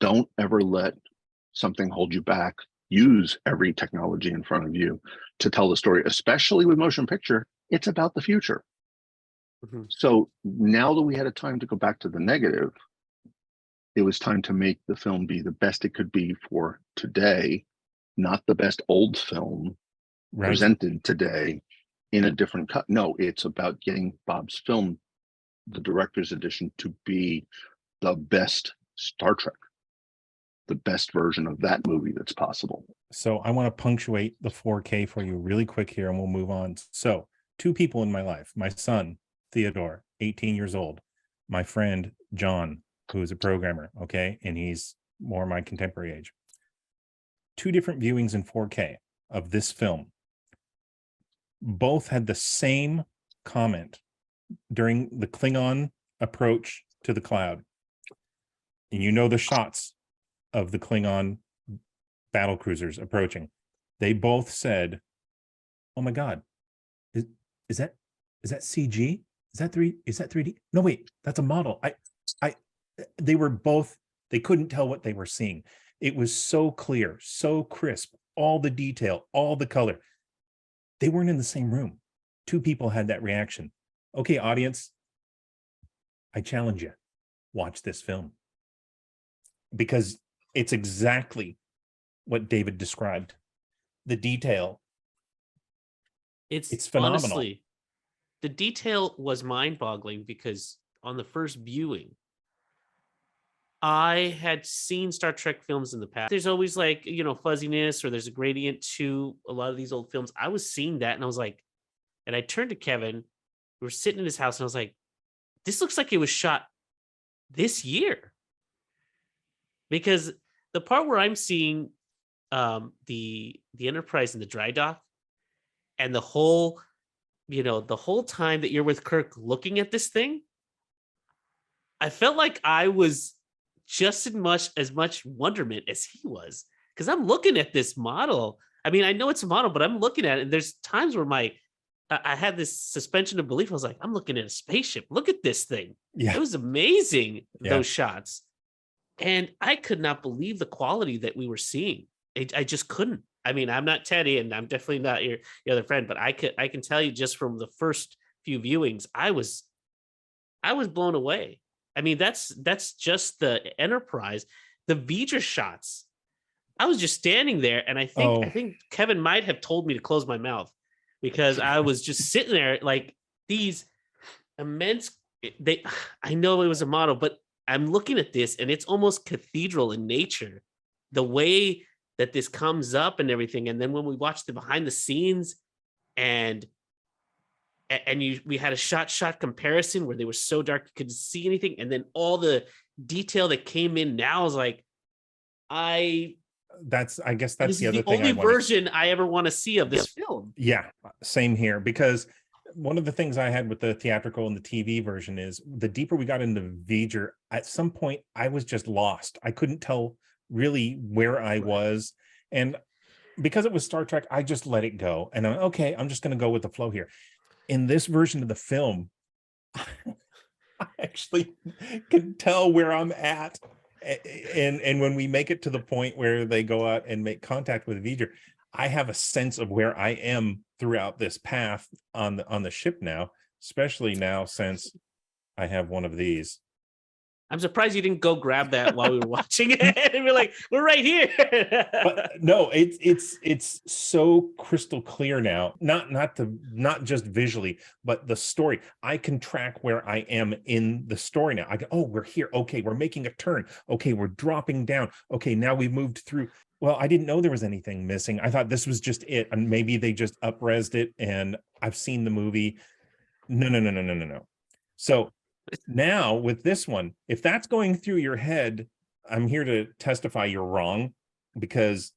don't ever let something hold you back. Use every technology in front of you to tell the story, especially with motion picture. It's about the future. So now that we had a time to go back to the negative, it was time to make the film be the best it could be for today, not the best old film presented today in a different cut. No, it's about getting Bob's film, the director's edition, to be the best Star Trek, the best version of that movie that's possible. So I want to punctuate the 4K for you really quick here, and we'll move on. So 2 people in my life: my son, Theodore, 18 years old, my friend, John, who's a programmer. Okay. And he's more my contemporary age. 2 different viewings in 4K of this film. Both had the same comment during the Klingon approach to the cloud. And the shots of the Klingon battle cruisers approaching. They both said, "Oh my God, is that CG? Is that 3D? No, wait, that's a model." They were both, they couldn't tell what they were seeing. It was so clear, so crisp, all the detail, all the color. They weren't in the same room. 2 people had that reaction. Okay, audience, I challenge you, watch this film, because it's exactly what David described. The detail, it's phenomenal. Honestly, the detail was mind-boggling, because on the first viewing, I had seen Star Trek films in the past. There's always like, fuzziness, or there's a gradient to a lot of these old films. I was seeing that, and I was like, and I turned to Kevin. We were sitting in his house, and I was like, this looks like it was shot this year. Because the part where I'm seeing the Enterprise in the dry dock, and the whole time that you're with Kirk looking at this thing, I felt like I was just as much wonderment as he was, because I'm looking at this model. I mean, I know it's a model, but I'm looking at it, and there's times where I had this suspension of belief. I was like, I'm looking at a spaceship. Look at this thing. Yeah. It was amazing, Yeah. those shots. And I could not believe the quality that we were seeing. I just couldn't. I mean, I'm not Teddy, and I'm definitely not your other friend, but I can tell you, just from the first few viewings, I was blown away. I mean, that's just the Enterprise. The V'ger shots, I was just standing there, and I think Kevin might have told me to close my mouth, because I was just sitting there like these immense. I know it was a model, but I'm looking at this, and it's almost cathedral in nature, the way that this comes up and everything. And then when we watched the behind the scenes, and we had a shot comparison where they were so dark you couldn't see anything, and then all the detail that came in now is like, I guess that's the other thing. Only version I ever want to see of this film. Yeah, same here, because one of the things I had with the theatrical and the TV version is, the deeper we got into V'ger, at some point I was just lost. I couldn't tell really where I was, and because it was Star Trek, I just let it go, and I'm just going to go with the flow here. In this version of the film, I actually can tell where I'm at, and when we make it to the point where they go out and make contact with V'ger, I have a sense of where I am throughout this path on the ship now, especially now since I have one of these. I'm surprised you didn't go grab that while we were watching it, and we're like, we're right here. But no, it's so crystal clear now. Not just visually, but the story. I can track where I am in the story now. I go, oh, we're here. Okay, we're making a turn. Okay, we're dropping down. Okay, now we've moved through. Well, I didn't know there was anything missing. I thought this was just it, and maybe they just up-resed it, and I've seen the movie. No. So now with this one, if that's going through your head, I'm here to testify you're wrong, because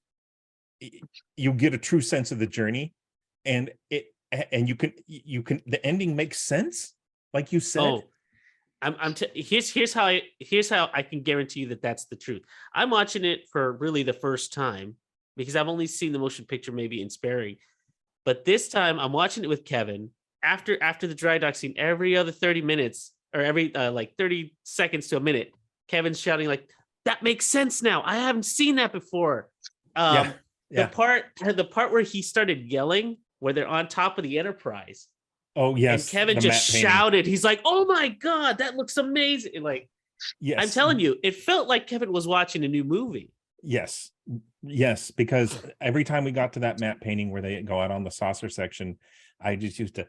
you get a true sense of the journey, and you can the ending makes sense, like you said. Here's how I can guarantee you that that's the truth. I'm watching it for really the first time, because I've only seen the motion picture maybe in sparing, but this time I'm watching it with Kevin. After the dry dock scene, every other 30 minutes, or every like 30 seconds to a minute, Kevin's shouting like, that makes sense now. I haven't seen that before. The part where he started yelling, where they're on top of the Enterprise. Oh yes. And Kevin just shouted. He's like, "Oh my God, that looks amazing!" And like, yes, I'm telling you, it felt like Kevin was watching a new movie. Yes, because every time we got to that matte painting where they go out on the saucer section, I just used to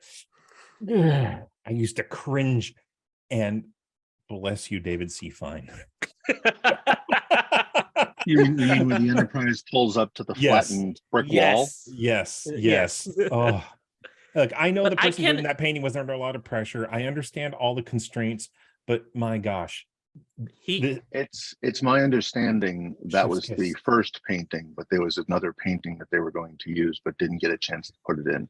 cringe. And bless you, David C. Fein. You mean when the Enterprise pulls up to the flattened brick wall? Yes. Oh, look, I know the person doing that painting was under a lot of pressure. I understand all the constraints, but my gosh, it's my understanding that was the first painting, but there was another painting that they were going to use, but didn't get a chance to put it in.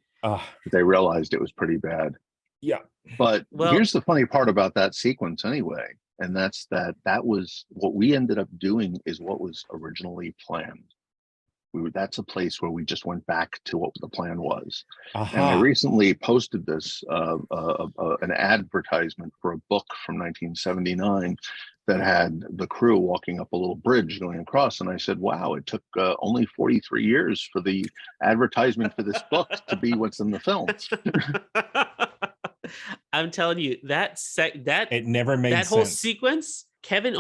They realized it was pretty bad. Yeah. But here's the funny part about that sequence anyway, and that's that was what we ended up doing is what was originally planned. That's a place where we just went back to what the plan was. And I recently posted this an advertisement for a book from 1979 that had the crew walking up a little bridge going across, and I said, wow, it took only 43 years for the advertisement for this book to be what's in the film. I'm telling you, that It never made that whole sense. sequence, Kevin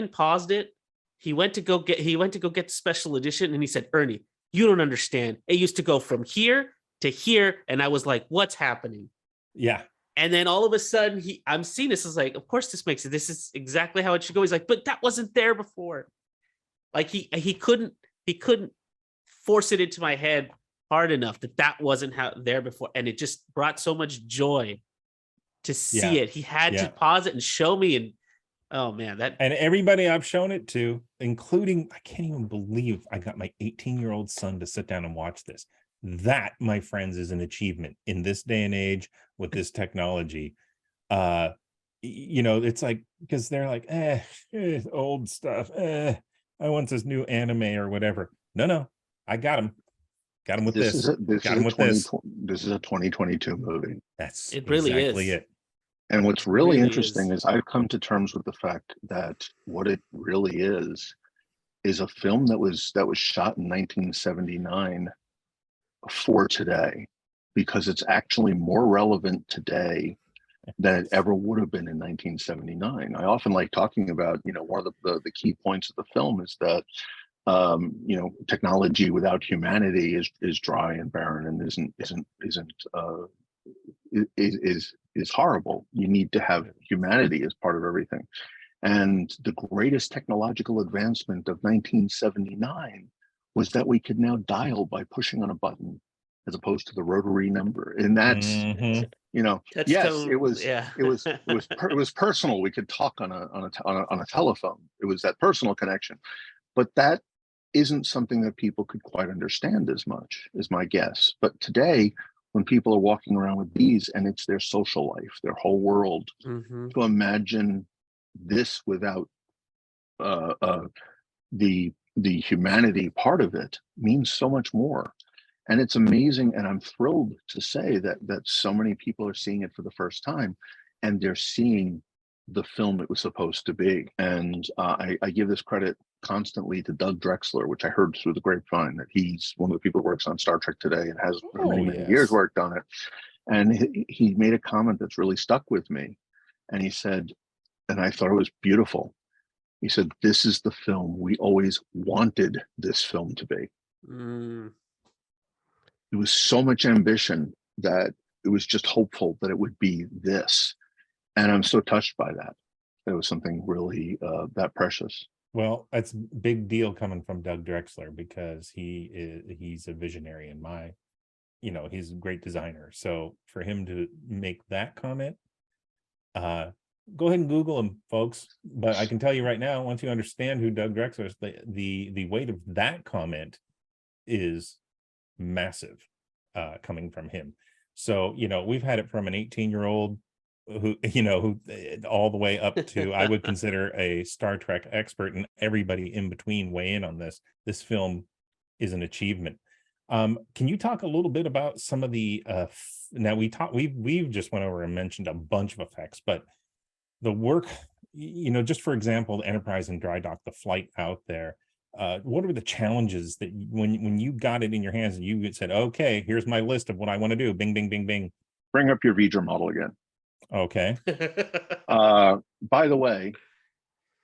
paused it. He went to go get the special edition, and he said, "Ernie, you don't understand. It used to go from here to here," and I was like, "What's happening?" Yeah. And then all of a sudden, I'm seeing this. Is like, of course, this makes it. This is exactly how it should go. He's like, "But that wasn't there before." Like he couldn't force it into my head hard enough that wasn't there before, and it just brought so much joy to see it. He had to pause it and show me, and oh man, and everybody I've shown it to, including, I can't even believe I got my 18-year-old son to sit down and watch this. That, my friends, is an achievement in this day and age with this technology. It's like, because they're like, old stuff. I want this new anime or whatever. No, I got him. Got him with this. This is a 2022 movie. That's it really exactly is. it. And what's really interesting is I've come to terms with the fact that what it really is a film that was shot in 1979 for today, because it's actually more relevant today than it ever would have been in 1979. I often like talking about, one of the key points of the film is that technology without humanity is dry and barren and is horrible. You need to have humanity as part of everything. And the greatest technological advancement of 1979 was that we could now dial by pushing on a button as opposed to the rotary number. And that's, yes, it was personal. We could talk on a telephone. It was that personal connection. But that isn't something that people could quite understand as much, is my guess. But today, when people are walking around with these and it's their social life, their whole world, to imagine this without the humanity part of it means so much more. And it's amazing, and I'm thrilled to say that so many people are seeing it for the first time, and they're seeing the film it was supposed to be. And I give this credit constantly to Doug Drexler, which I heard through the grapevine that he's one of the people who works on Star Trek today and has for many years worked on it. And he made a comment that's really stuck with me. And he said, and I thought it was beautiful, he said, "This is the film we always wanted this film to be." It was so much ambition that it was just hopeful that it would be this. And I'm so touched by that. It was something really that precious. Well, that's a big deal coming from Doug Drexler, because he's a visionary in my, he's a great designer. So for him to make that comment, go ahead and Google him, folks. But I can tell you right now, once you understand who Doug Drexler is, the weight of that comment is massive, coming from him. So, we've had it from an 18-year-old who all the way up to, I would consider a Star Trek expert, and everybody in between weigh in on this. This film is an achievement. Can you talk a little bit about some of the now we've just went over and mentioned a bunch of effects, but the work, just for example, the Enterprise and dry dock, the flight out there, what are the challenges that when you got it in your hands and you said, okay, here's my list of what I want to do, bing, bing, bing, bing? Bring up your V'ger model again. Okay. By the way,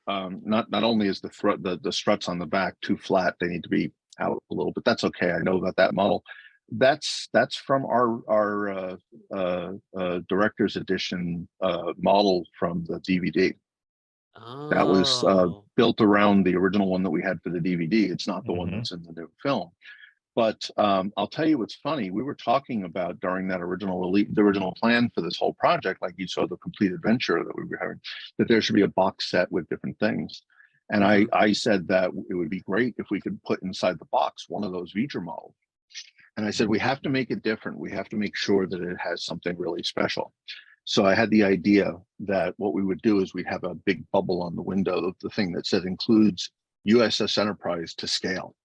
not only is the struts on the back too flat, they need to be out a little bit. That's okay. I know about that model. That's from our director's edition model from the DVD. That was built around the original one that we had for the DVD. It's not the one that's in the new film. But I'll tell you what's funny. We were talking about during that the original plan for this whole project, like you saw the complete adventure that we were having, that there should be a box set with different things. And I said that it would be great if we could put inside the box one of those V'ger models. And I said, we have to make it different. We have to make sure that it has something really special. So I had the idea that what we would do is we'd have a big bubble on the window of the thing that said includes USS Enterprise to scale.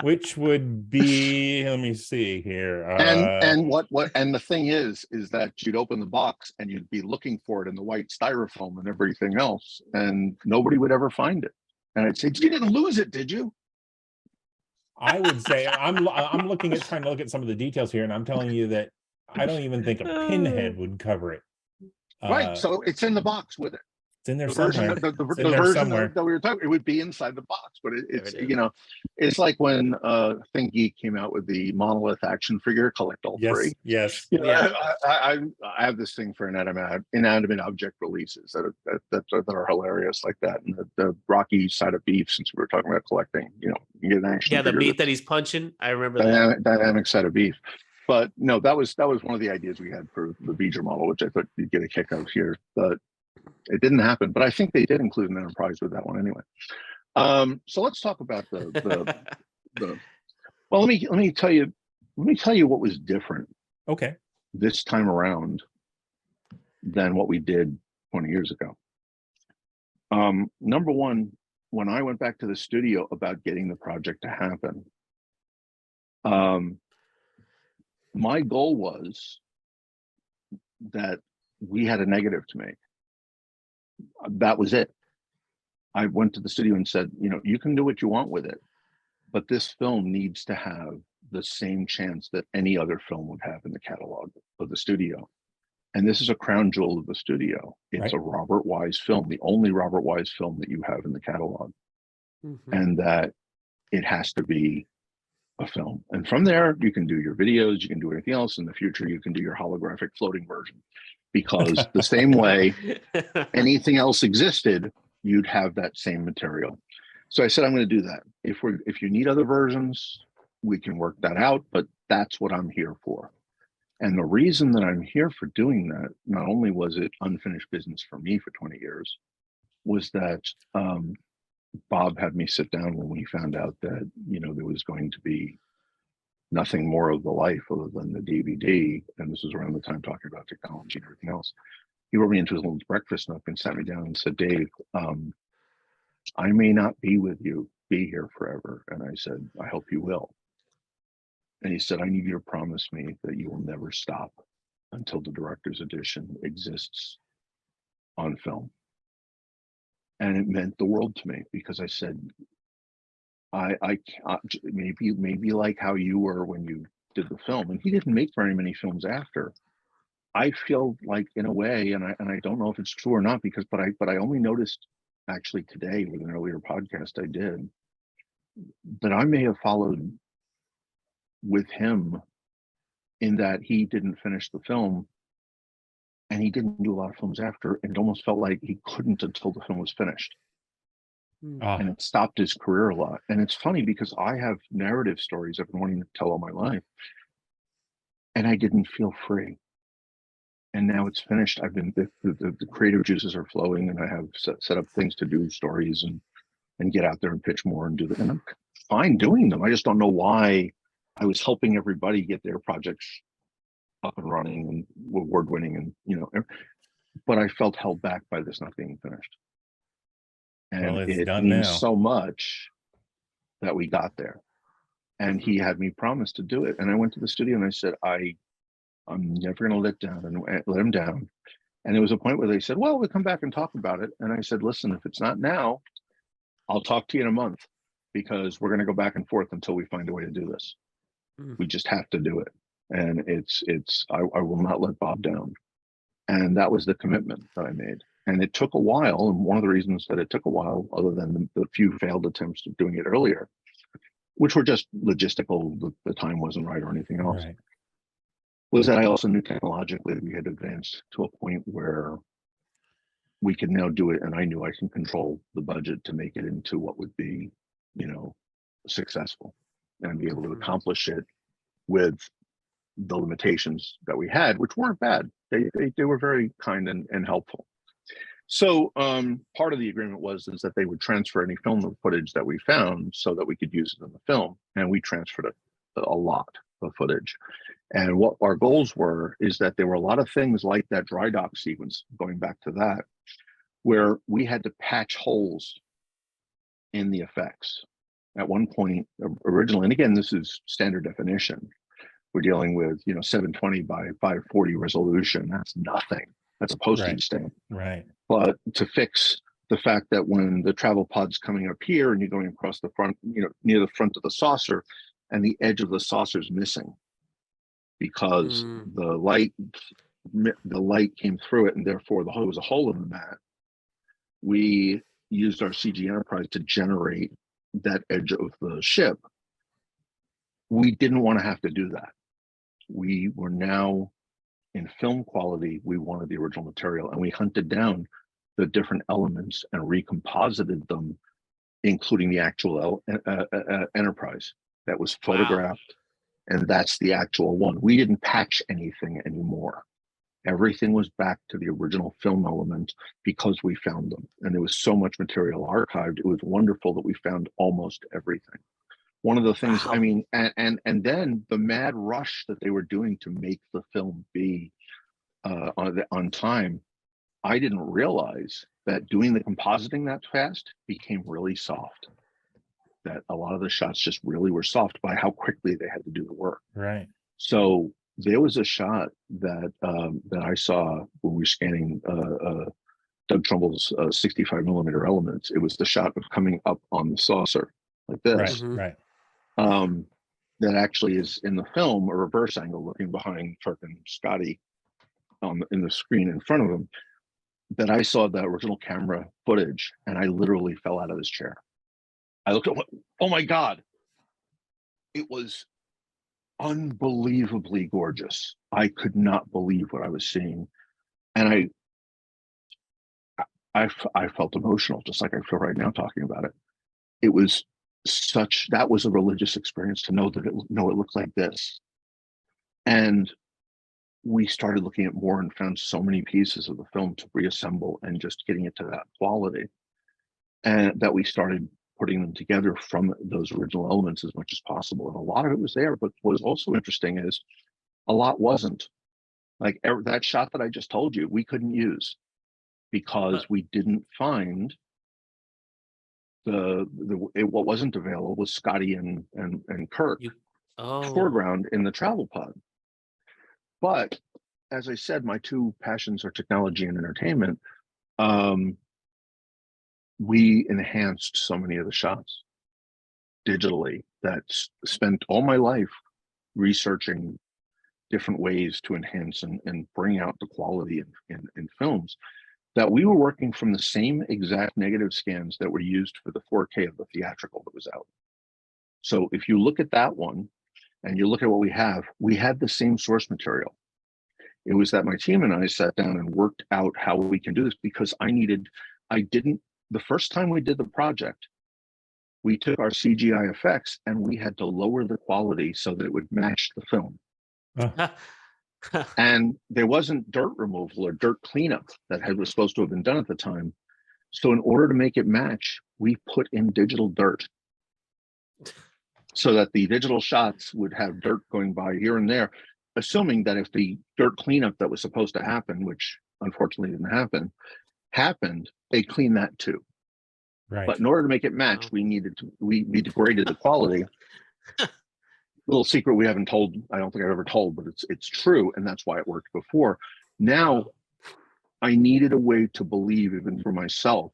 Which would be, let me see here. And the thing is that you'd open the box and you'd be looking for it in the white styrofoam and everything else, and nobody would ever find it. And I'd say, "You didn't lose it, did you?" I would say I'm looking at trying to look at some of the details here, and I'm telling you that I don't even think a pinhead would cover it. Right. So it's in the box with it. It's in there The version, somewhere. the version that we were talking, it would be inside the box, but it's, There it is. you know, it's like when Think Geek came out with the Monolith action figure, Collect All Yes, Three. yes. You know, Yeah. I have this thing for inanimate object releases that are hilarious like that. And the Rocky side of beef, since we were talking about collecting, you know, you get an action Yeah, the figure meat that's that he's punching. I remember that. dynamic side of beef. But no, that was one of the ideas we had for the Beeger model, which I thought you'd get a kick out of here. But it didn't happen, but I think they did include an Enterprise with that one anyway. So let's talk about the well, let me tell you what was different Okay. this time around than what we did 20 years ago. Number one, when I went back to the studio about getting the project to happen, my goal was that we had a negative to make. That was it. I went to the studio and said, you know, you can do what you want with it, but this film needs to have the same chance that any other film would have in the catalog of the studio. And this is a crown jewel of the studio. It's a Robert Wise film, the only Robert Wise film that you have in the catalog. And that it has to be a film. And from there, you can do your videos, you can do anything else. In the future, you can do your holographic floating version. Because the same way anything else existed, you'd have that same material. So I said, I'm going to do that. If you need other versions, we can work that out, but that's what I'm here for. And the reason that I'm here for doing that, not only was it unfinished business for me for 20 years, was that Bob had me sit down when we found out that, you know, there was going to be nothing more of the life other than the DVD. And this was around the time talking about technology and everything else. He wrote me into his little breakfast nook and sat me down and said, Dave, I may not be here forever. And I said, I hope you will. And he said, I need you to promise me that you will never stop until the director's edition exists on film. And it meant the world to me, because I said, I maybe like how you were when you did the film, and he didn't make very many films after. I feel like, in a way, and I don't know if it's true or not, but I only noticed actually today with an earlier podcast I did that I may have followed with him in that he didn't finish the film and he didn't do a lot of films after, and it almost felt like he couldn't until the film was finished. And it stopped his career a lot. And it's funny because I have narrative stories I've been wanting to tell all my life, and I didn't feel free. And now it's finished. I've been the creative juices are flowing, and I have set up things to do stories and get out there and pitch more and do them. And I'm fine doing them. I just don't know why I was helping everybody get their projects up and running and award winning, and you know, but I felt held back by this not being finished. And well, it means so much that we got there. And he had me promise to do it. And I went to the studio and I said, I'm never going to let him down. And there was a point where they said, well, we'll come back and talk about it. And I said, listen, if it's not now, I'll talk to you in a month, because we're going to go back and forth until we find a way to do this. We just have to do it. And I will not let Bob down. And that was the commitment that I made. And it took a while. And one of the reasons that it took a while, other than the few failed attempts of doing it earlier, which were just logistical, the time wasn't right or anything else, was that I also knew technologically we had advanced to a point where we can now do it. And I knew I can control the budget to make it into what would be, you know, successful, and be able to accomplish it with the limitations that we had, which weren't bad. They were very kind and helpful. So part of the agreement is that they would transfer any film footage that we found so that we could use it in the film. And we transferred a lot of footage. And what our goals were is that there were a lot of things like that dry dock sequence, going back to that, where we had to patch holes in the effects. At one point originally, and again, this is standard definition, we're dealing with, you know, 720 by 540 resolution. That's nothing. That's a postage stamp. Right. But to fix the fact that when the travel pod's coming up here and you're going across the front, near the front of the saucer, and the edge of the saucer is missing because the light came through it, and therefore there was a hole in the mat. We used our CG Enterprise to generate that edge of the ship. We didn't want to have to do that. We were now in film quality. We wanted the original material, and we hunted down the different elements and recomposited them, including the actual Enterprise that was photographed. Wow. And that's the actual one. We didn't patch anything anymore. Everything was back to the original film element because we found them. And there was so much material archived. It was wonderful that we found almost everything. One of the things, wow. I mean, and then the mad rush that they were doing to make the film be on time, I didn't realize that doing the compositing that fast became really soft. That a lot of the shots just really were soft by how quickly they had to do the work. Right. So there was a shot that that I saw when we were scanning Doug Trumbull's 65 millimeter Elements. It was the shot of coming up on the saucer like this. Right. That actually is in the film, a reverse angle looking behind Kirk and Scotty in the screen in front of them. That I saw the original camera footage, and I literally fell out of this chair. I looked at, oh my God, it was unbelievably gorgeous. I could not believe what I was seeing. And I felt emotional, just like I feel right now talking about it. It was that was a religious experience to know that it looked like this. And we started looking at more and found so many pieces of the film to reassemble and just getting it to that quality. And that we started putting them together from those original elements as much as possible. And a lot of it was there, but what was also interesting is a lot wasn't. Like that shot that I just told you, we couldn't use because we didn't find what wasn't available was Scotty and Kirk foreground in the travel pod. But as I said, my two passions are technology and entertainment. We enhanced so many of the shots digitally that spent all my life researching different ways to enhance and bring out the quality in films, that we were working from the same exact negative scans that were used for the 4K of the theatrical that was out. So if you look at that one and you look at what we had the same source material. It was that my team and I sat down and worked out how we can do this because the first time we did the project, we took our CGI effects and we had to lower the quality so that it would match the film. And there wasn't dirt removal or dirt cleanup that was supposed to have been done at the time. So in order to make it match, we put in digital dirt so that the digital shots would have dirt going by here and there, assuming that if the dirt cleanup that was supposed to happen, which unfortunately didn't happen, happened, they clean that too. Right. But in order to make it match, we degraded the quality. Little secret we haven't told, I don't think I've ever told, but it's true, and that's why it worked before. Now, I needed a way to believe, even for myself,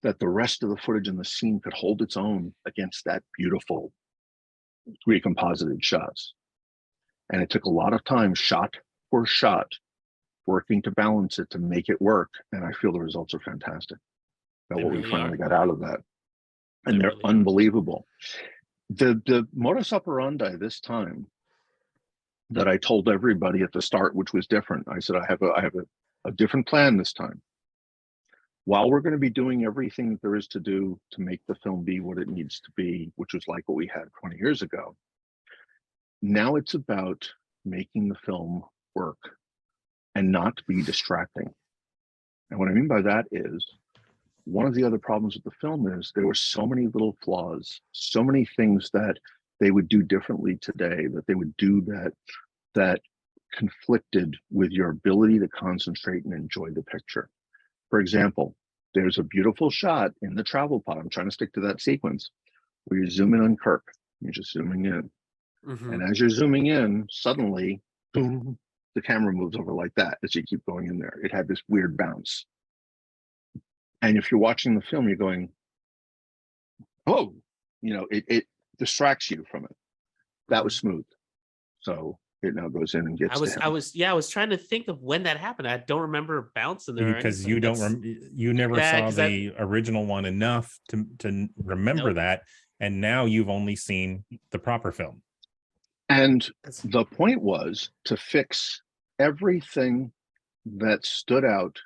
that the rest of the footage in the scene could hold its own against that beautiful recomposited shots. And it took a lot of time, shot for shot, working to balance it to make it work. And I feel the results are fantastic. About what we finally got out of that. And they're unbelievable. The modus operandi this time that I told everybody at the start, which was different. I said, I have a different plan this time. While we're going to be doing everything that there is to do to make the film be what it needs to be, which was like what we had 20 years ago, now it's about making the film work and not be distracting. And what I mean by that is, one of the other problems with the film is there were so many little flaws, so many things that they would do differently today, that they would do that conflicted with your ability to concentrate and enjoy the picture. For example, there's a beautiful shot in the travel pod. I'm trying to stick to that sequence where you zoom in on Kirk. You're just zooming in. And as you're zooming in, suddenly, boom, the camera moves over like that as you keep going in there. It had this weird bounce. And if you're watching the film, you're going, oh, it distracts you from it. That was smooth. So it now goes in and gets to him. I was trying to think of when that happened. I don't remember bouncing there because you don't you never saw the original one enough to remember that, and now you've only seen the proper film. And the point was to fix everything that stood out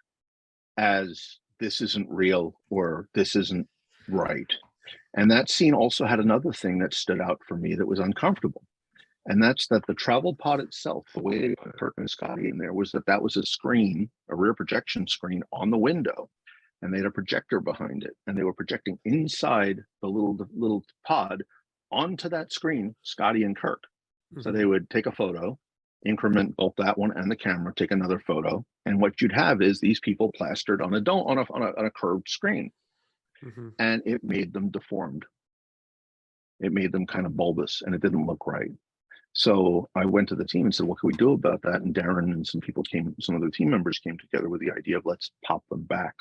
as this isn't real or this isn't right. And that scene also had another thing that stood out for me that was uncomfortable. And that's that the travel pod itself, the way they put Kirk and Scotty in there, was that was a screen, a rear projection screen on the window. And they had a projector behind it. And they were projecting inside the little pod onto that screen, Scotty and Kirk. So they would take a photo, increment both that one and the camera, take another photo. And what you'd have is these people plastered on a curved screen. And it made them deformed. It made them kind of bulbous, and it didn't look right. So I went to the team and said, what can we do about that? And Darren and some of the team members came together with the idea of let's pop them back.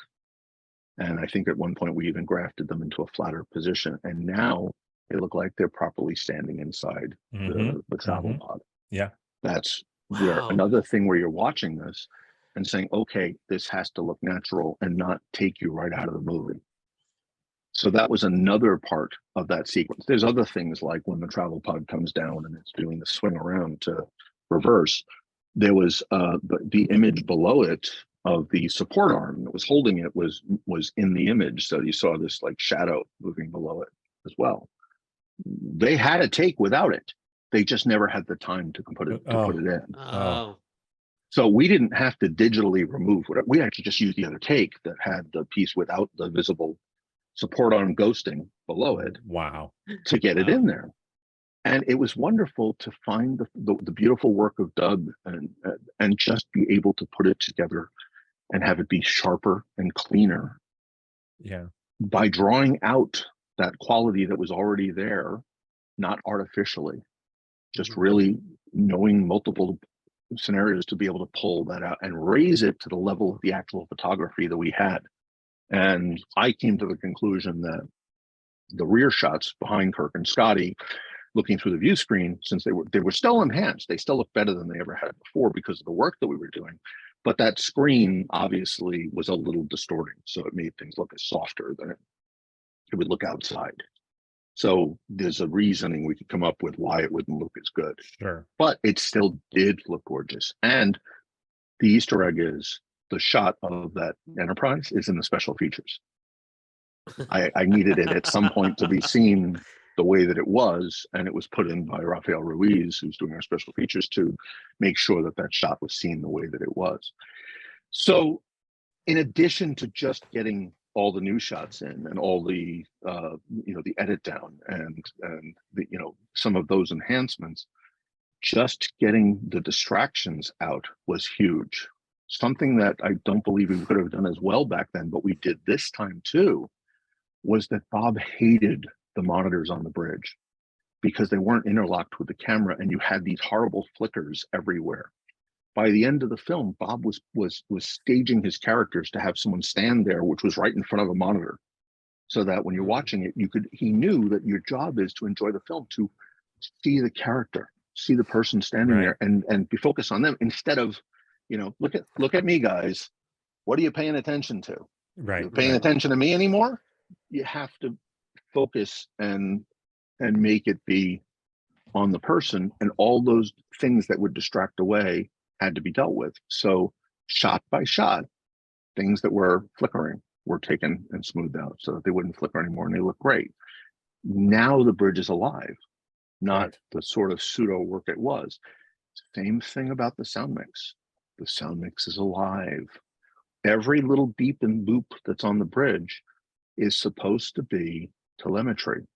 And I think at one point we even grafted them into a flatter position. And now they look like they're properly standing inside the travel pod. Yeah. That's another thing where you're watching this and saying, okay, this has to look natural and not take you right out of the movie. So that was another part of that sequence. There's other things like when the travel pod comes down and it's doing the swing around to reverse. There was the image below it of the support arm that was holding it was in the image. So you saw this like shadow moving below it as well. They had a take without it. They just never had the time to put it in. Oh. So we didn't have to digitally remove whatever. We actually just used the other take that had the piece without the visible support arm ghosting below it. Wow. To get it in there. And it was wonderful to find the beautiful work of Doug and just be able to put it together and have it be sharper and cleaner. Yeah. By drawing out that quality that was already there, not artificially, just really knowing multiple scenarios to be able to pull that out and raise it to the level of the actual photography that we had. And I came to the conclusion that the rear shots behind Kirk and Scotty, looking through the view screen, since they were still enhanced, they still looked better than they ever had before because of the work that we were doing. But that screen obviously was a little distorting, so it made things look softer than it would look outside. So there's a reasoning we could come up with why it wouldn't look as good. Sure. But it still did look gorgeous. And the Easter egg is the shot of that Enterprise is in the special features. I needed it at some point to be seen the way that it was, and it was put in by Rafael Ruiz, who's doing our special features, to make sure that that shot was seen the way that it was. So in addition to just getting all the new shots in and all the the edit down and the, some of those enhancements, just getting the distractions out was huge. Something that I don't believe we could have done as well back then, but we did this time too, was that Bob hated the monitors on the bridge because they weren't interlocked with the camera and you had these horrible flickers everywhere. By the end of the film, Bob was staging his characters to have someone stand there, which was right in front of a monitor, so that when you're watching it, he knew that your job is to enjoy the film, to see the character, see the person standing there and be focused on them instead of, look at me, guys. What are you paying attention to? Right. You're paying attention to me anymore? You have to focus and make it be on the person, and all those things that would distract away had to be dealt with. So shot by shot, things that were flickering were taken and smoothed out so that they wouldn't flicker anymore, and they look great. Now the bridge is alive, not the sort of pseudo work it was. Same thing about the sound mix. The sound mix is alive. Every little beep and boop that's on the bridge is supposed to be telemetry.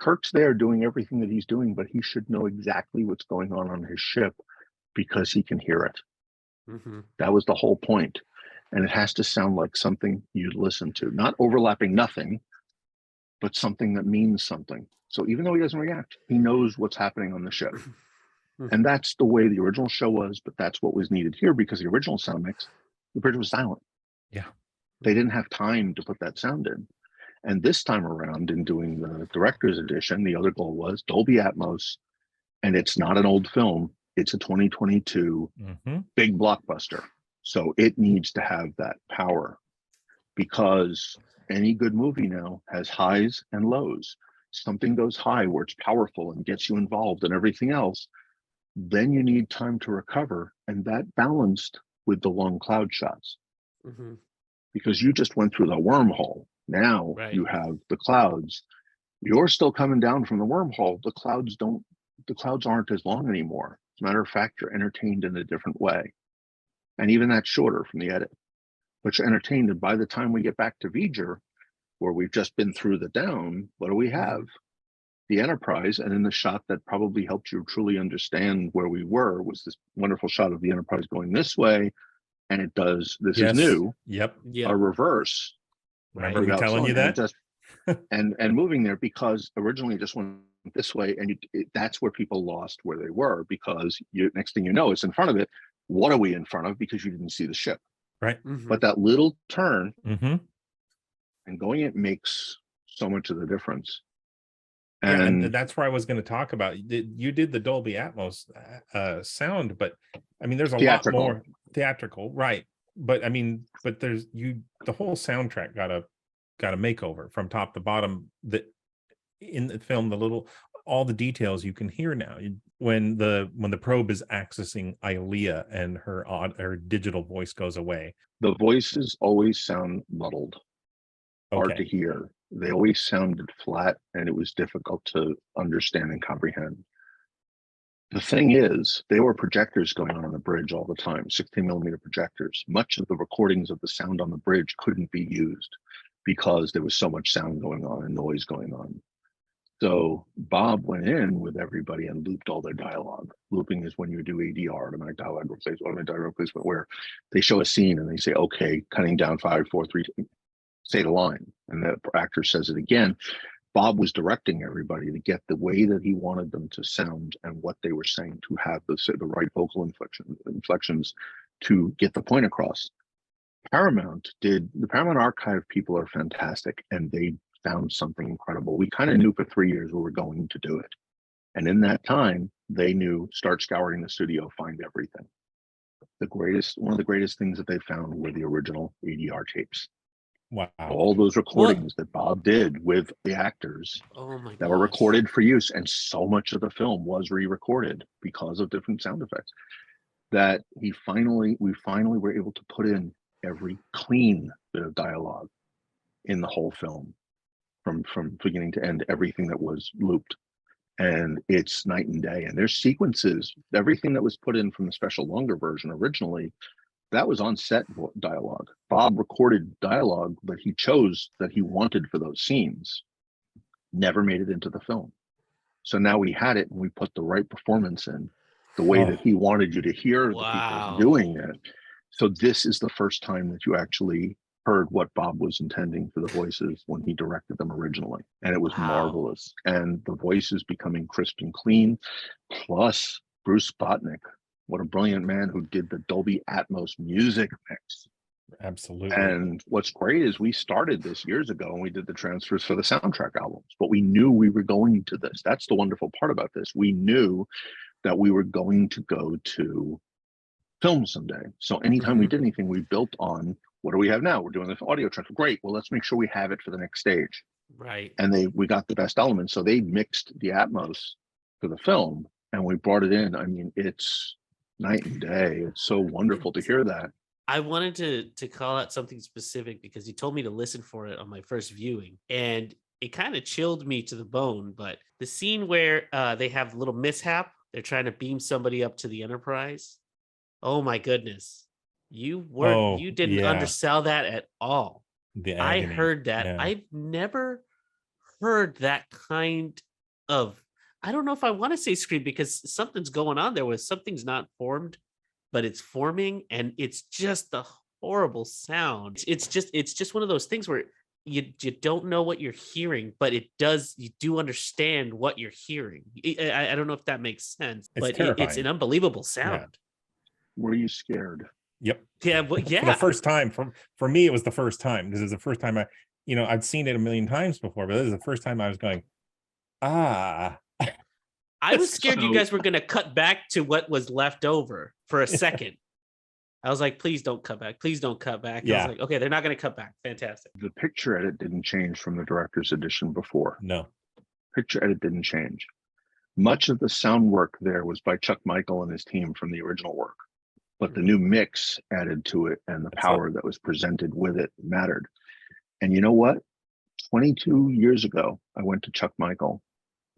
Kirk's there doing everything that he's doing, but he should know exactly what's going on his ship because he can hear it. That was the whole point. And it has to sound like something you'd listen to, not overlapping nothing, but something that means something. So even though he doesn't react, he knows what's happening on the ship. And that's the way the original show was, but that's what was needed here because the original sound mix, the bridge was silent. Yeah. They didn't have time to put that sound in. And this time around, in doing the director's edition, the other goal was Dolby Atmos, and it's not an old film. It's a 2022 big blockbuster. So it needs to have that power, because any good movie now has highs and lows. Something goes high where it's powerful and gets you involved and everything else. Then you need time to recover, and that balanced with the long cloud shots. Because you just went through the wormhole. Now you have the clouds. You're still coming down from the wormhole. The clouds aren't as long anymore. As a matter of fact, you're entertained in a different way. And even that's shorter from the edit. But you're entertained, and by the time we get back to V'ger, where we've just been through the down, what do we have? The Enterprise, and in the shot that probably helped you truly understand where we were was this wonderful shot of the Enterprise going this way, and it does, this is new, a reverse. Remember me telling you that? And moving there, because originally it just went this way, and that's where people lost where they were, because next thing you know, it's in front of it. What are we in front of? Because you didn't see the ship. Right. But that little turn and going, it makes so much of the difference. And that's where I was going to talk about. You did the Dolby Atmos sound, but I mean, there's a lot more theatrical, right? But I mean, there's the whole soundtrack got a makeover from top to bottom. That in the film, all the details you can hear now. When the probe is accessing Iolea and her digital voice goes away, the voices always sound muddled, hard to hear. They always sounded flat, and it was difficult to understand and comprehend. The thing is, there were projectors going on the bridge all the time, 16mm projectors. Much of the recordings of the sound on the bridge couldn't be used because there was so much sound going on and noise going on. So Bob went in with everybody and looped all their dialogue. Looping is when you do ADR, automatic dialogue replacement, where they show a scene and they say, okay, cutting down 5, 4, 3, say the line, and the actor says it again. Bob was directing everybody to get the way that he wanted them to sound and what they were saying, to have the right vocal inflections to get the point across. The Paramount Archive people are fantastic, and they found something incredible. We kind of knew for 3 years we were going to do it. And in that time, they knew, start scouring the studio, find everything. One of the greatest things that they found were the original ADR tapes. Wow. All those recordings that Bob did with the actors that were recorded for use. And so much of the film was re-recorded because of different sound effects, that we finally were able to put in every clean bit of dialogue in the whole film, from beginning to end, everything that was looped. And it's night and day. And there's sequences, everything that was put in from the special longer version originally, that was on set dialogue. Bob recorded dialogue that he chose, that he wanted for those scenes, never made it into the film. So now we had it, and we put the right performance in, the way that he wanted you to hear the people doing it. So this is the first time that you actually heard what Bob was intending for the voices when he directed them originally. And it was marvelous. And the voices becoming crisp and clean, plus Bruce Botnick. What a brilliant man who did the Dolby Atmos music mix. Absolutely. And what's great is we started this years ago, and we did the transfers for the soundtrack albums, but we knew we were going to this. That's the wonderful part about this. We knew that we were going to go to film someday. So anytime we did anything, we built on, what do we have now? We're doing this audio transfer. Great. Well, let's make sure we have it for the next stage. Right. And we got the best elements. So they mixed the Atmos for the film, and we brought it in. I mean, it's night and day. It's so wonderful to hear that. I wanted to call out something specific because you told me to listen for it on my first viewing, and it kind of chilled me to the bone. But the scene where they have a little mishap, they're trying to beam somebody up to the Enterprise. Oh my goodness. You didn't undersell that at all. I heard that. Yeah. I've never heard that kind of, I don't know if I want to say scream, because something's going on there, where something's not formed, but it's forming, and it's just the horrible sound. It's just one of those things where you don't know what you're hearing, but you do understand what you're hearing. I don't know if that makes sense, but it's an unbelievable sound. Yeah. Were you scared? Yep. Yeah, well, For the yeah. first time, for me, it was the first time. This is the first time I'd seen it a million times before, but this is the first time I was going, ah. I was scared you So- guys were gonna cut back to what was left over for a second. I was like, please don't cut back. Please don't cut back. I Yeah. was like, okay, they're not gonna cut back. Fantastic. The picture edit didn't change from the director's edition before. No. Picture edit didn't change. Much of the sound work there was by Chuck Michael and his team from the original work, but the new mix added to it and the power that was presented with it mattered. And you know what? 22 years ago, I went to Chuck Michael,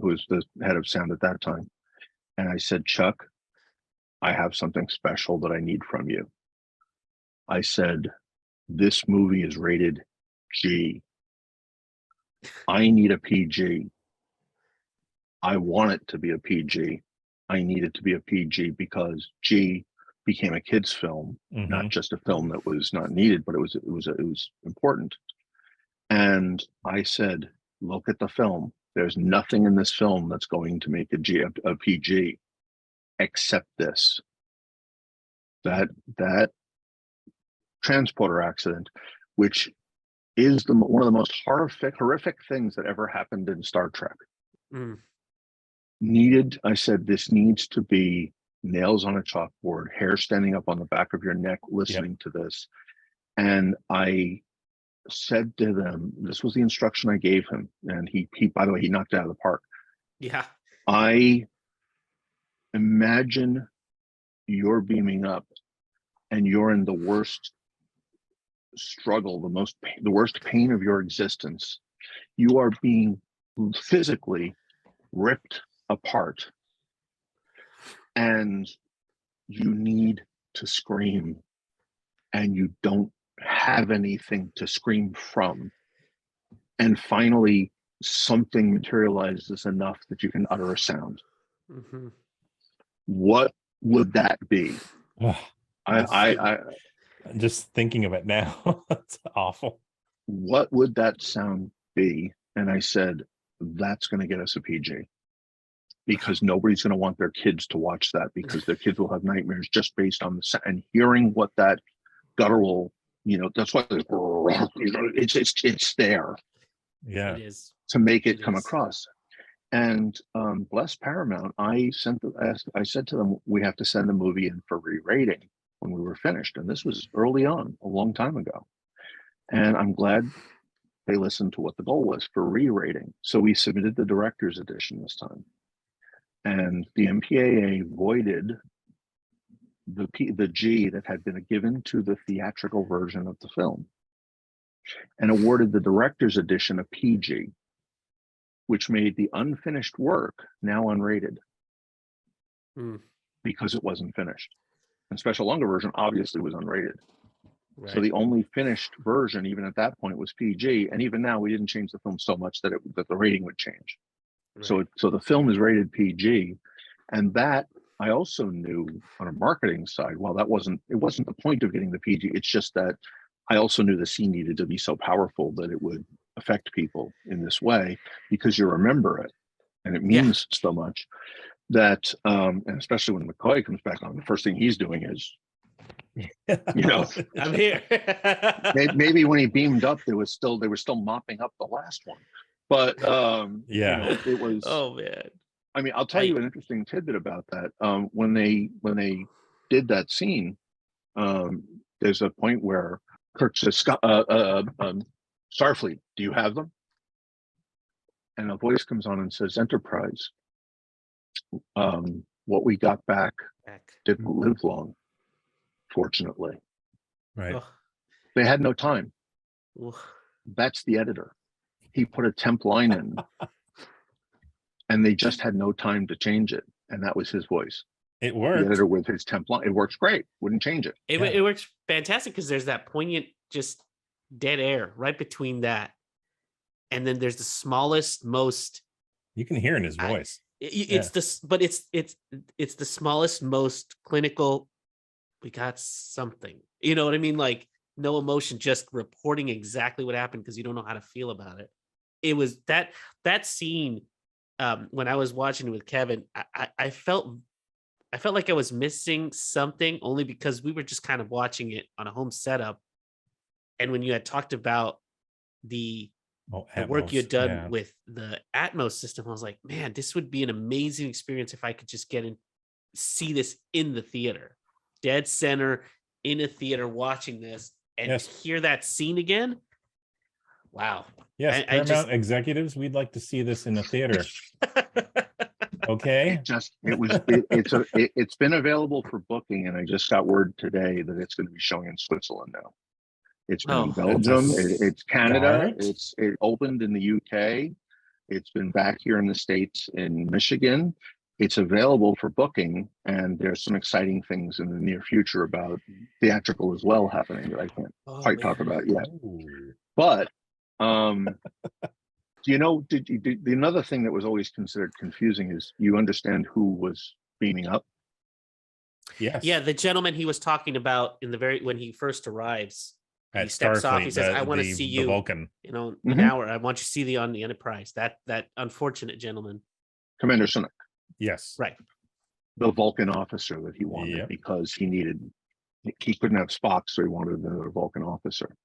who was the head of sound at that time, and I said, Chuck, I have something special that I need from you. I said, this movie is rated G. I need a PG. I want it to be a PG. I need it to be a PG because G became a kid's film, not just a film that was not needed, but it was important. And I said, look at the film. There's nothing in this film that's going to make a PG except this. That transporter accident, which is one of the most horrific things that ever happened in Star Trek. I said, this needs to be nails on a chalkboard, hair standing up on the back of your neck, listening to this. And I said to them, this was the instruction I gave him. And he by the way, he knocked it out of the park. Yeah. I imagine you're beaming up and you're in the worst struggle, the worst pain of your existence. You are being physically ripped apart and you need to scream and you don't have anything to scream from. And finally, something materializes enough that you can utter a sound. What would that be? I'm just thinking of it now. That's awful. What would that sound be? And I said, that's going to get us a PG. Because nobody's going to want their kids to watch that because their kids will have nightmares just based on the sound. And hearing what that guttural, that's why it's there. Yeah. It is. To make it come across. And bless Paramount, I said to them, we have to send the movie in for re-rating when we were finished. And this was early on, a long time ago. And I'm glad they listened to what the goal was for re-rating. So we submitted the director's edition this time. And the MPAA voided the G that had been given to the theatrical version of the film and awarded the director's edition a PG, which made the unfinished work now unrated because it wasn't finished. And Special Longer version obviously was unrated. Right. So the only finished version, even at that point, was PG. And even now, we didn't change the film so much that the rating would change. Right. So the film is rated PG, and that I also knew on a marketing side. Well, it wasn't the point of getting the PG. It's just that I also knew the scene needed to be so powerful that it would affect people in this way because you remember it, and it means so much that, and especially when McCoy comes back on, the first thing he's doing is, I'm here. maybe when he beamed up, they were still mopping up the last one. But it was. Oh man! I mean, I'll tell you an interesting tidbit about that. When they did that scene, there's a point where Kirk says, "Starfleet, do you have them?" And a voice comes on and says, "Enterprise. What we got back didn't live long, fortunately." Right. They had no time. That's the editor. He put a temp line in and they just had no time to change it. And that was his voice. It worked. The editor with his temp line. It works great. Wouldn't change it. It works fantastic because there's that poignant, just dead air right between that. And then there's the smallest, most. You can hear in his voice. It's the smallest, most clinical. We got something. You know what I mean? Like no emotion, just reporting exactly what happened because you don't know how to feel about it. It was that scene when I was watching it with Kevin, I felt I felt like I was missing something only because we were just kind of watching it on a home setup. And when you had talked about the work you had done with the Atmos system, I was like, man, this would be an amazing experience if I could just get in, see this in the theater, dead center in a theater, watching this and hear that scene again. Wow. Yes, Paramount executives, we'd like to see this in the theater. Okay. It's been available for booking, and I just got word today that it's going to be showing in Switzerland now. It's been in Belgium, it's Canada, it opened in the UK, it's been back here in the States in Michigan. It's available for booking, and there's some exciting things in the near future about theatrical as well happening that I can't quite talk about yet. But you know, another thing that was always considered confusing is you understand who was beaming up. Yes. Yeah, the gentleman he was talking about in the when he first arrives, he steps off. He says, "I want to see you, Vulcan. You know, an hour. I want you to see the on the Enterprise." That unfortunate gentleman, Commander Sinek. Yes, right. The Vulcan officer that he wanted because he couldn't have Spock, so he wanted another Vulcan officer,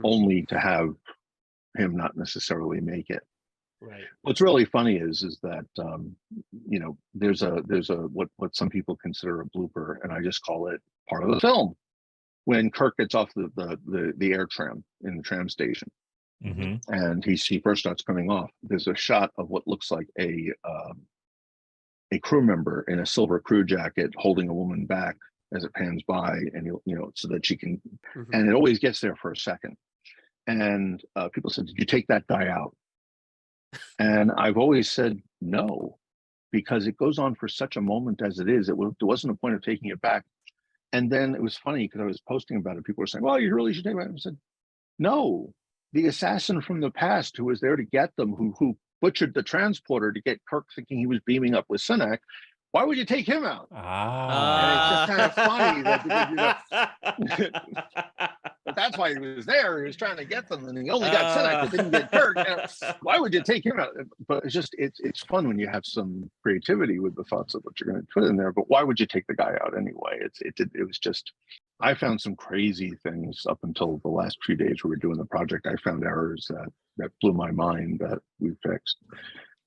only to have him not necessarily make it. Right. What's really funny is that you know, there's a what some people consider a blooper, and I just call it part of the film. When Kirk gets off the air tram in the tram station, and he first starts coming off, there's a shot of what looks like a crew member in a silver crew jacket holding a woman back as it pans by, and you know, so that she can, and it always gets there for a second. And people said, "Did you take that guy out?" And I've always said no, because it goes on for such a moment as it is. There wasn't a point of taking it back. And then it was funny because I was posting about it. People were saying, "Well, you really should take it back." I said, "No, the assassin from the past who was there to get them, who butchered the transporter to get Kirk thinking he was beaming up with Sinek. Why would you take him out?" And it's just kind of funny that but that's why he was there. He was trying to get them, and he only got Sinek, but didn't get Kirk. Why would you take him out? But it's fun when you have some creativity with the thoughts of what you're going to put in there. But why would you take the guy out anyway? It was just, I found some crazy things up until the last few days we were doing the project. I found errors that blew my mind that we fixed.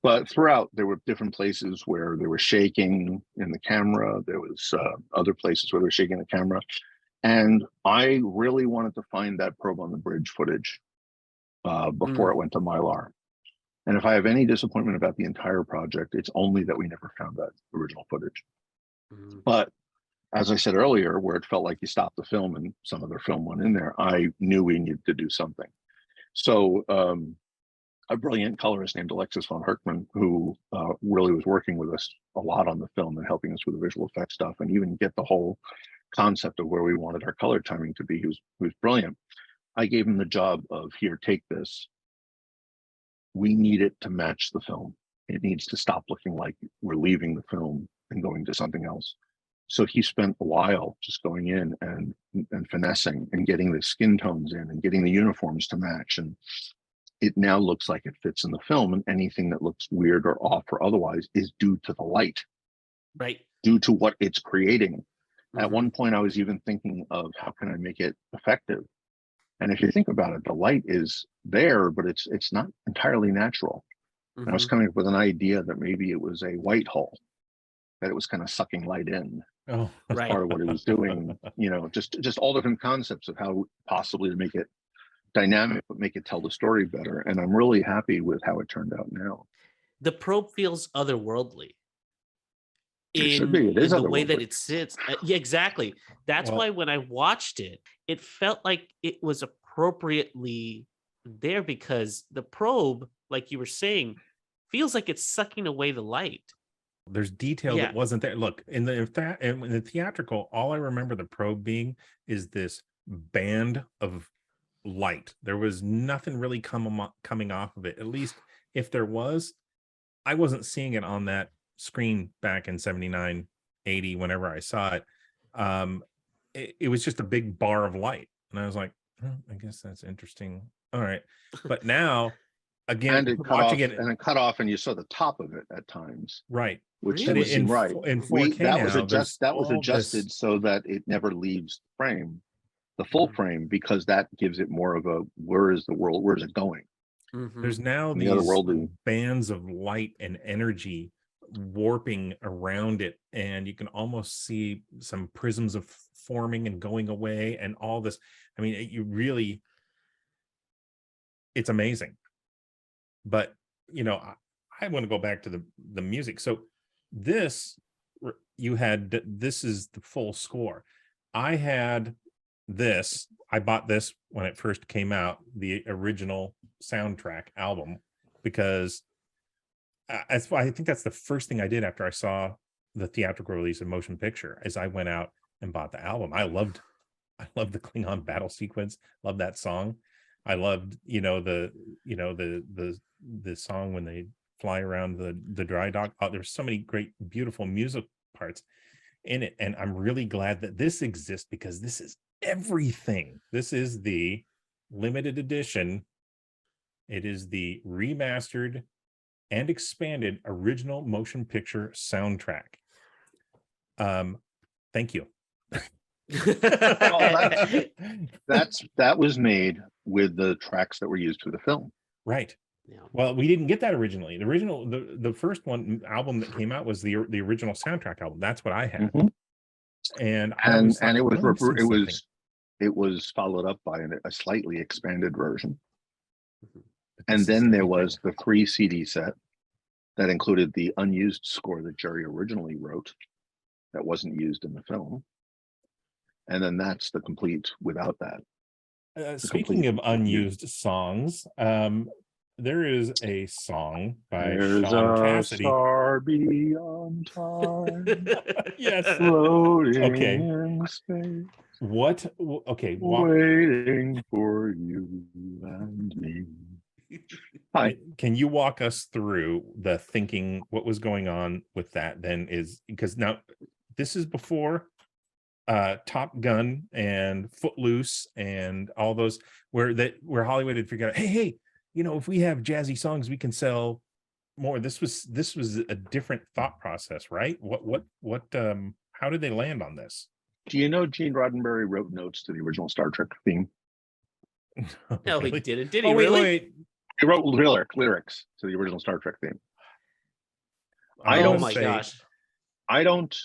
But throughout, there were different places where they were shaking in the camera. There was other places where they were shaking the camera. And I really wanted to find that probe on the bridge footage before it went to Mylar. And if I have any disappointment about the entire project, it's only that we never found that original footage. But as I said earlier, where it felt like you stopped the film and some other film went in there, I knew we needed to do something. So a brilliant colorist named Alexis von Herkman, who really was working with us a lot on the film and helping us with the visual effects stuff, and even get the whole concept of where we wanted our color timing to be. He was brilliant. I gave him the job of, here, take this. We need it to match the film. It needs to stop looking like we're leaving the film and going to something else. So he spent a while just going in and finessing and getting the skin tones in and getting the uniforms to match. And it now looks like it fits in the film, and anything that looks weird or off or otherwise is due to the light, right? Due to what it's creating. At one point, I was even thinking of how can I make it effective? And if you think about it, the light is there, but it's not entirely natural. And I was coming up with an idea that maybe it was a white hole, that it was kind of sucking light in. Oh, right. Part of what it was doing, you know, just all different concepts of how possibly to make it dynamic, but make it tell the story better. And I'm really happy with how it turned out now. The probe feels otherworldly. It should be. It is the way that it sits. Yeah, exactly. That's why when I watched it, it felt like it was appropriately there, because the probe, like you were saying, feels like it's sucking away the light. There's detail that wasn't there. Look, in the theatrical, all I remember the probe being is this band of light. There was nothing really coming off of it. At least if there was, I wasn't seeing it on that screen back in 79, 80, whenever I saw it. It was just a big bar of light. And I was like, I guess that's interesting. All right. But now again, it cut off, watching it, and it cut off, and you saw the top of it at times, right. which Really? would seem right. In 4K That was now, there's that was all adjusted this- so that it never leaves the frame, the full frame, because that gives it more of a, where is the world, where's it going? There's now And these the other world bands of light and energy warping around it, and you can almost see some prisms of forming and going away and all this. I mean, you really, it's amazing. But you know, I want to go back to the music. So this, you had, this is the full score. I had this, I bought this when it first came out, the original soundtrack album, because I think that's the first thing I did after I saw the theatrical release of motion picture, is I went out and bought the album. I loved the Klingon battle sequence, loved that song. I loved, the song when they fly around the dry dock. Oh, there's so many great, beautiful music parts in it. And I'm really glad that this exists, because this is everything. This is the limited edition. It is the remastered and expanded original motion picture soundtrack. Thank you. That was made with the tracks that were used for the film. Right. Yeah. Well, we didn't get that originally. The first one album that came out was the original soundtrack album. That's what I had. And it was followed up by a slightly expanded version. But And this is then there everything. was the 3 CD set that included the unused score that Jerry originally wrote that wasn't used in the film. And then that's the complete without that. Speaking of unused songs, there is a song by There's Sean a Cassidy. star beyond time, Yes. floating Okay. in space, waiting for you and me. Hi. Can you walk us through the thinking, what was going on with that then? Is because now this is before Top Gun and Footloose and all those, where Hollywood had figured out, hey, if we have jazzy songs, we can sell more. This was a different thought process, right? How did they land on this? Do you know Gene Roddenberry wrote notes to the original Star Trek theme? No, Really? he didn't. Did he Oh, really? wait. He wrote lyrics to the original Star Trek theme. Oh my gosh. I don't,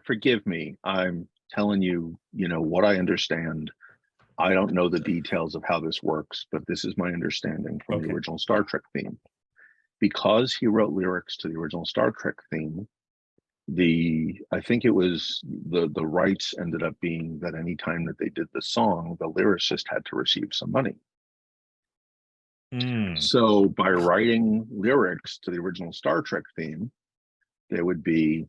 forgive me, I'm telling you, what I understand. I don't know the details of how this works, but this is my understanding from the original Star Trek theme. Because he wrote lyrics to the original Star Trek theme, I think it was the rights ended up being that any time that they did the song, the lyricist had to receive some money. So by writing lyrics to the original Star Trek theme, there would be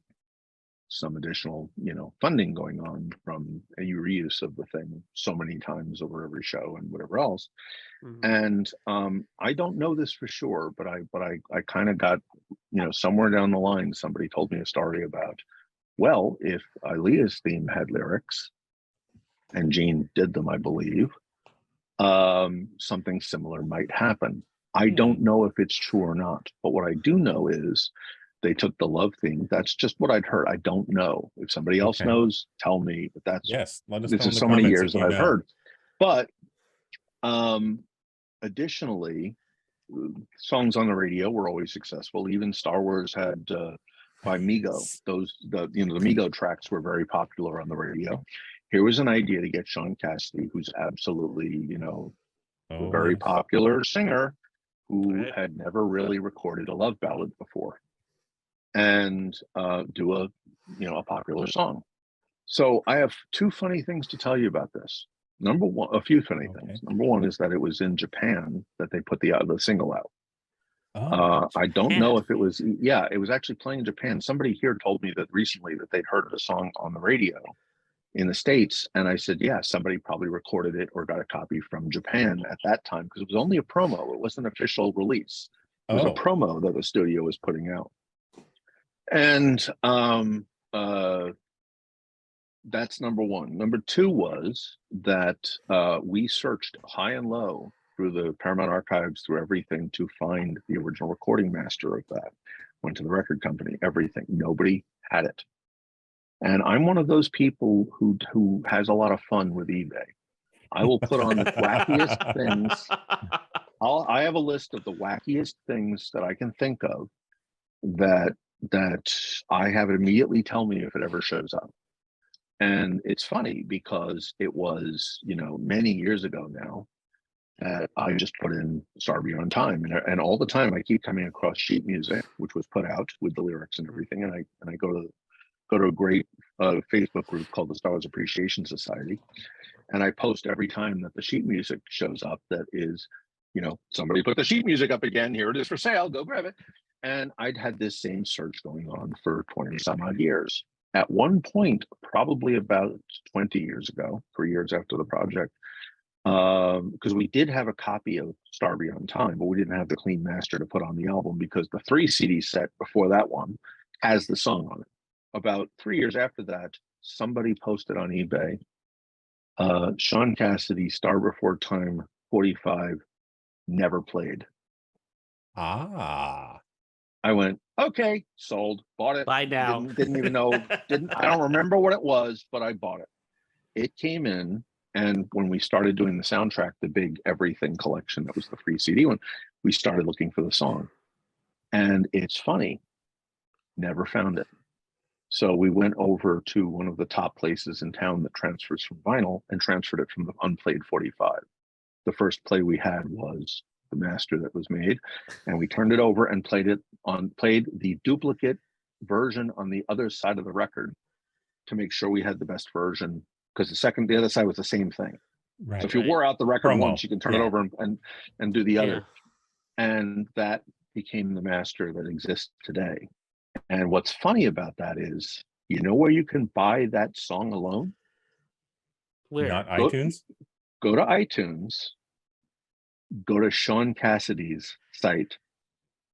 some additional, funding going on from a reuse of the thing so many times over every show and whatever else. And I don't know this for sure, but I kind of got, somewhere down the line, somebody told me a story about, well, if Aaliyah's theme had lyrics, and Gene did them, I believe, something similar might happen. I don't know if it's true or not, but what I do know is they took the love theme. That's just what I'd heard. I don't know. If somebody else knows, tell me. But that's, yes, let us this know is so many years that I've heard. But additionally, songs on the radio were always successful. Even Star Wars had by Mego. The Mego tracks were very popular on the radio. Here was an idea to get Sean Cassidy, who's absolutely, a very popular singer, who had never really recorded a love ballad before, and do a popular song. So I have two funny things to tell you about this. Number one, a few funny things. Number one is that it was in Japan that they put the single out. I don't know if it was, it was actually playing in Japan. Somebody here told me that recently that they'd heard of a song on the radio in the States. And I said, yeah, somebody probably recorded it or got a copy from Japan at that time, because it was only a promo. It wasn't an official release. It was a promo that the studio was putting out. And that's number one. Number two was that we searched high and low through the Paramount archives, through everything to find the original recording master of that. Went to the record company, everything. Nobody had it. And I'm one of those people who has a lot of fun with eBay. I will put on the wackiest things. I have a list of the wackiest things that I can think of that I have it immediately tell me if it ever shows up. And it's funny because it was, many years ago now that I just put in Star Beyond Time, and all the time I keep coming across sheet music, which was put out with the lyrics and everything, and I go to a great Facebook group called the Star Wars Appreciation Society, and I post every time that the sheet music shows up that is, somebody put the sheet music up again. Here it is for sale. Go grab it. And I'd had this same search going on for 20 some odd years. At one point, probably about 20 years ago, 3 years after the project, because we did have a copy of Star Beyond Time, but we didn't have the clean master to put on the album because the 3 CD set before that one has the song on it. About 3 years after that, somebody posted on eBay, Sean Cassidy, Star Before Time 45, never played. Ah. I went, okay, sold, bought it. Buy now. Didn't even know, I don't remember what it was, but I bought it. It came in, and when we started doing the soundtrack, the big everything collection, that was the free CD one, we started looking for the song. And it's funny, never found it. So we went over to one of the top places in town that transfers from vinyl and transferred it from the unplayed 45. The first play we had was the master that was made, and we turned it over and played the duplicate version on the other side of the record to make sure we had the best version, because the other side was the same thing. Right. So if you wore out the record Promo. once, you can turn it over and do the other. Yeah. And that became the master that exists today. And what's funny about that is, where you can buy that song alone? Where? Not iTunes? Go to iTunes, go to Sean Cassidy's site,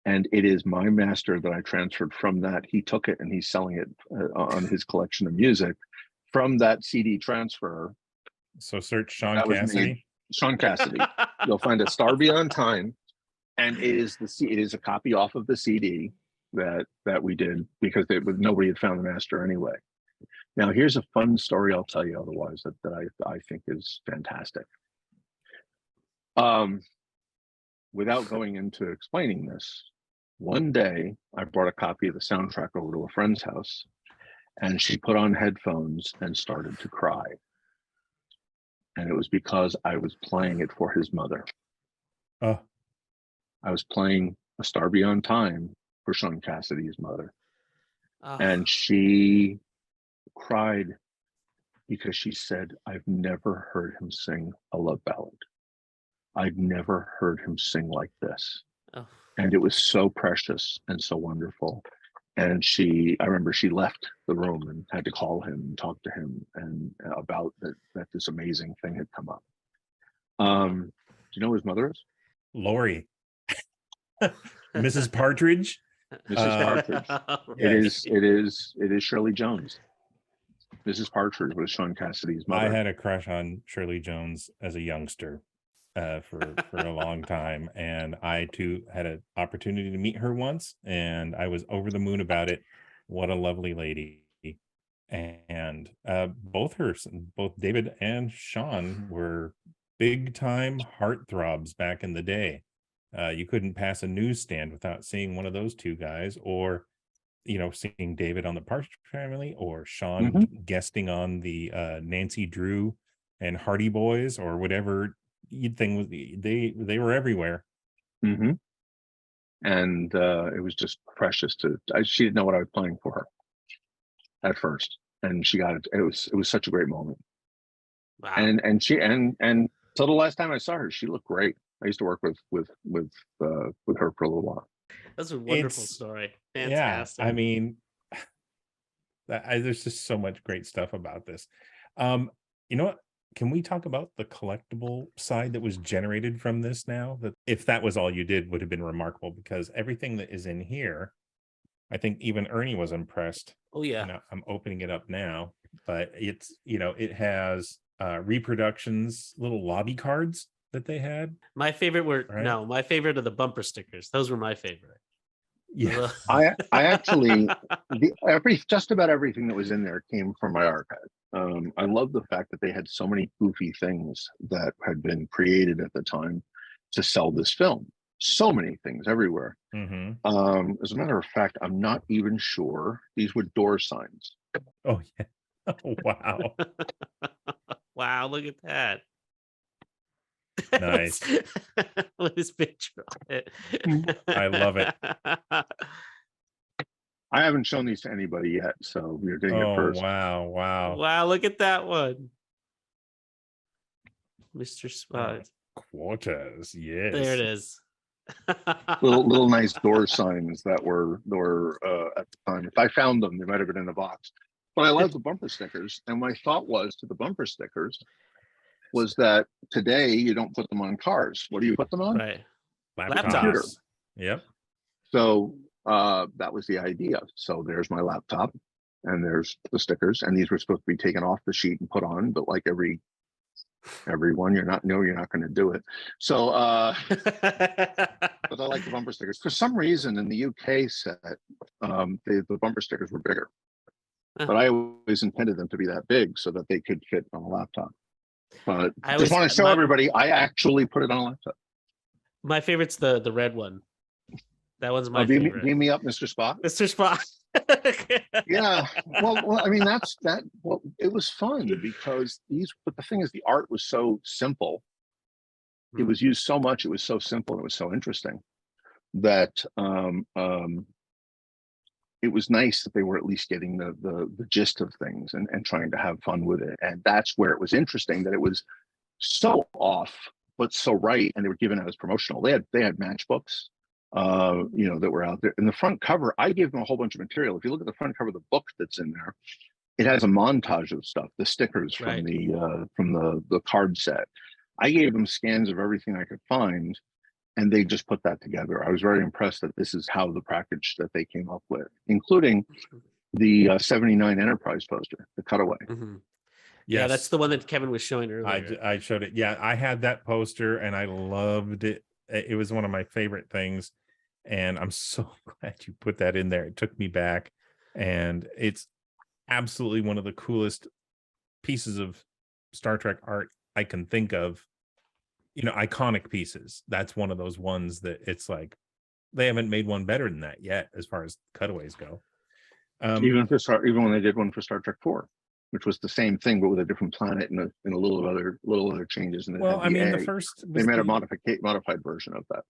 and it is my master that I transferred from that. He took it and he's selling it on his collection of music from that CD transfer. So search Sean Cassidy. Sean Cassidy. You'll find a Star Beyond Time, and it is a copy off of the CD that we did because nobody had found the master anyway. Now, here's a fun story I'll tell you otherwise that I think is fantastic. Without going into explaining this, one day I brought a copy of the soundtrack over to a friend's house, and she put on headphones and started to cry. And it was because I was playing it for his mother. Oh. I was playing A Star Beyond Time for Sean Cassidy's mother. Oh. And she cried because she said, I've never heard him sing a love ballad. I'd never heard him sing like this. Oh. And it was so precious and so wonderful. And I remember she left the room and had to call him and talk to him and about that this amazing thing had come up. Do you know who his mother is? Lori. Mrs. Partridge. Mrs. Partridge. It is Shirley Jones. Mrs. Partridge was Sean Cassidy's mother. I had a crush on Shirley Jones as a youngster for a long time, and I too had an opportunity to meet her once, and I was over the moon about it. What a lovely lady. And both David and Sean were big time heartthrobs back in the day. You couldn't pass a newsstand without seeing one of those two guys, or seeing David on the Partridge Family, or Sean guesting on the Nancy Drew and Hardy Boys, or whatever thing was. They were everywhere. Mm-hmm. And it was just precious she didn't know what I was playing for her at first, and she got it. It was such a great moment. Wow. And she and so the last time I saw her, she looked great. I used to work with her for a little while. That's a wonderful story. Fantastic. Yeah, I mean, there's just so much great stuff about this. You know what? Can we talk about the collectible side that was generated from this now? That if that was all you did would have been remarkable, because everything that is in here, I think even Ernie was impressed. Oh yeah. I'm opening it up now, but it's, it has reproductions, little lobby cards that they had. My favorite were Right. no, my favorite are the bumper stickers. Those were my favorite. Yeah. I actually just about everything that was in there came from my archive. I love the fact that they had so many goofy things that had been created at the time to sell this film. So many things everywhere. Mm-hmm. As a matter of fact, I'm not even sure these were door signs. Oh yeah. Oh, wow. Wow, look at that. Nice. With his picture on it. I love it. I haven't shown these to anybody yet, so you're getting it Oh first. wow. Wow, look at that one. Mr. Spot. Quarters, yes. There it is. Little nice door signs that were at the time. If I found them, they might have been in a box. But I love the bumper stickers, and my thought was to the bumper stickers was that today you don't put them on cars. What do you put them on? Right. Laptops. Laptops. Yep. So that was the idea. So there's my laptop, and there's the stickers, and these were supposed to be taken off the sheet and put on, but like everyone, you're not going to do it. So but I like the bumper stickers. For some reason in the UK set, the bumper stickers were bigger. But I always intended them to be that big so that they could fit on a laptop. But I just want to show everybody, I actually put it on a laptop. My favorite's the red one. That one's my favorite. Beam me up, Mr. Spot. Mr. Spot. Yeah. Well, I mean, well, it was fun because but the thing is, the art was so simple. It was used so much. It was so simple. It was so interesting that it was nice that they were at least getting the gist of things and trying to have fun with it. And that's where it was interesting that it was so off, but so right. And they were given out as promotional. They had matchbooks, that were out there. In the front cover, I gave them a whole bunch of material. If you look at the front cover of the book that's in there, it has a montage of stuff, the stickers from the card set. I gave them scans of everything I could find, and they just put that together. I was very impressed that this is how the package that they came up with, including the 79 Enterprise poster, the cutaway. Mm-hmm. Yes. Yeah, that's the one that Kevin was showing earlier. I showed it. Yeah, I had that poster and I loved it. It was one of my favorite things. And I'm so glad you put that in there. It took me back. And it's absolutely one of the coolest pieces of Star Trek art I can think of. Iconic pieces. That's one of those ones that it's like they haven't made one better than that yet, as far as cutaways go. Even when they did one for Star Trek 4, which was the same thing but with a different planet and a little other changes. And well, I mean, the first they made a modified version of that,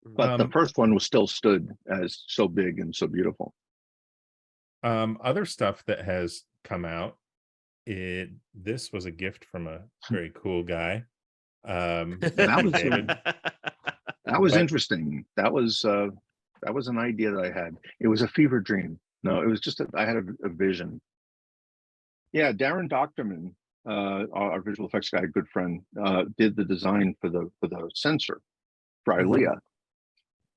but the first one was still stood as so big and so beautiful. Other stuff that has come out. This was a gift from a very cool guy. That was interesting. That was an idea that I had. It was a fever dream. No, it was just I had a vision. Yeah, Darren Doctorman, our visual effects guy, good friend, did the design for the sensor for ILEA.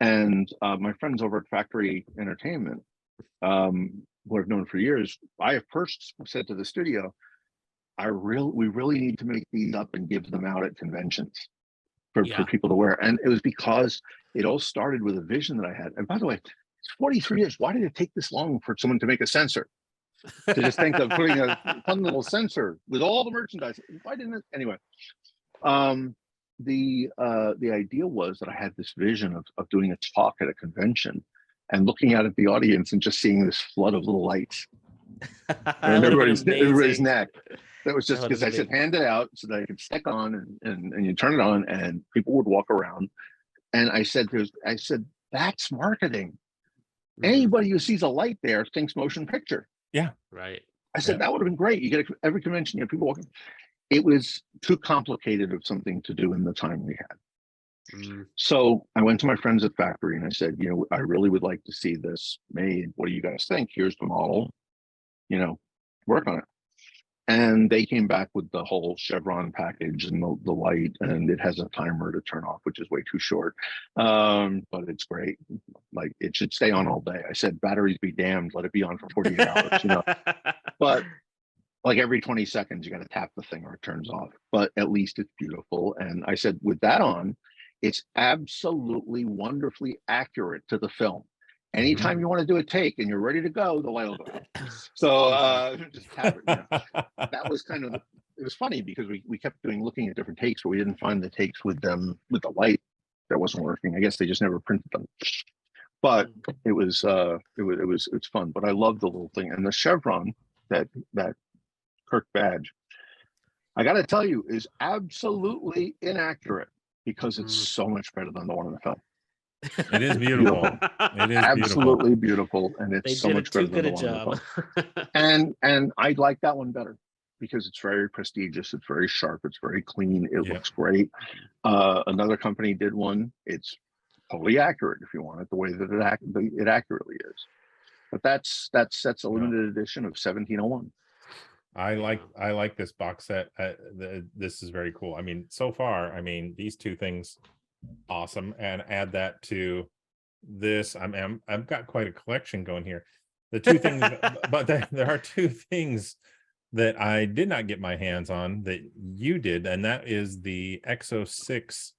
And my friends over at Factory Entertainment, who I've known for years, I first said to the studio, we really need to make these up and give them out at conventions for people to wear. And it was because it all started with a vision that I had. And by the way, it's 43 years. Why did it take this long for someone to make a sensor? To just think of putting a fun little sensor with all the merchandise. Why didn't it? Anyway, the idea was that I had this vision of doing a talk at a convention and looking out at the audience and just seeing this flood of little lights and everybody's neck. That was just because I said, hand it out so that I could stick on and you turn it on and people would walk around. And I said, that's marketing. Anybody who sees a light there thinks motion picture. Yeah. Right. I said, that would have been great. You get every convention, you have people walking. It was too complicated of something to do in the time we had. So I went to my friends at Factory and I said, I really would like to see this made. What do you guys think? Here's the model, work on it. And they came back with the whole chevron package and the light, and it has a timer to turn off, which is way too short. But it's great. Like, it should stay on all day. I said, batteries be damned, let it be on for 48 hours, But like every 20 seconds, you got to tap the thing or it turns off. But at least it's beautiful. And I said, with that on, it's absolutely wonderfully accurate to the film. Anytime you want to do a take and you're ready to go, the light will go. So just tap it. That was kind of, it was funny because we kept looking at different takes, but we didn't find the takes with them with the light that wasn't working. I guess they just never printed them. But it's fun. But I love the little thing, and the chevron that Kirk badge, I got to tell you, is absolutely inaccurate because it's so much better than the one in the film. It is beautiful. It is absolutely beautiful, and it's so much better than the one in the film. And I like that one better because it's very prestigious. It's very sharp. It's very clean. It looks great. Another company did one. It's totally accurate if you want it the way that it accurately is. But that's a limited edition of 1701. I like this box set. This is very cool. I mean, so far, I mean, these two things, awesome. And add that to this. I've got quite a collection going here. The two things, but there are two things that I did not get my hands on that you did, and that is the X06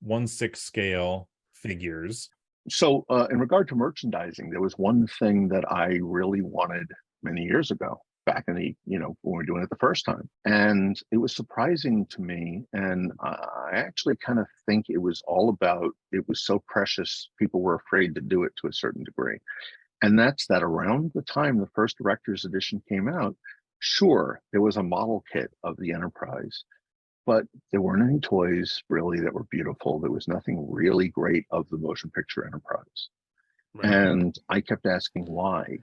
1/6 scale figures. So in regard to merchandising, there was one thing that I really wanted many years ago, back in the, when we were doing it the first time. And it was surprising to me. And I actually kind of think it was all about, it was so precious, people were afraid to do it to a certain degree. And that's that around the time the first director's edition came out, sure, there was a model kit of the Enterprise, but there weren't any toys really that were beautiful. There was nothing really great of the motion picture Enterprise. Right. And I kept asking why.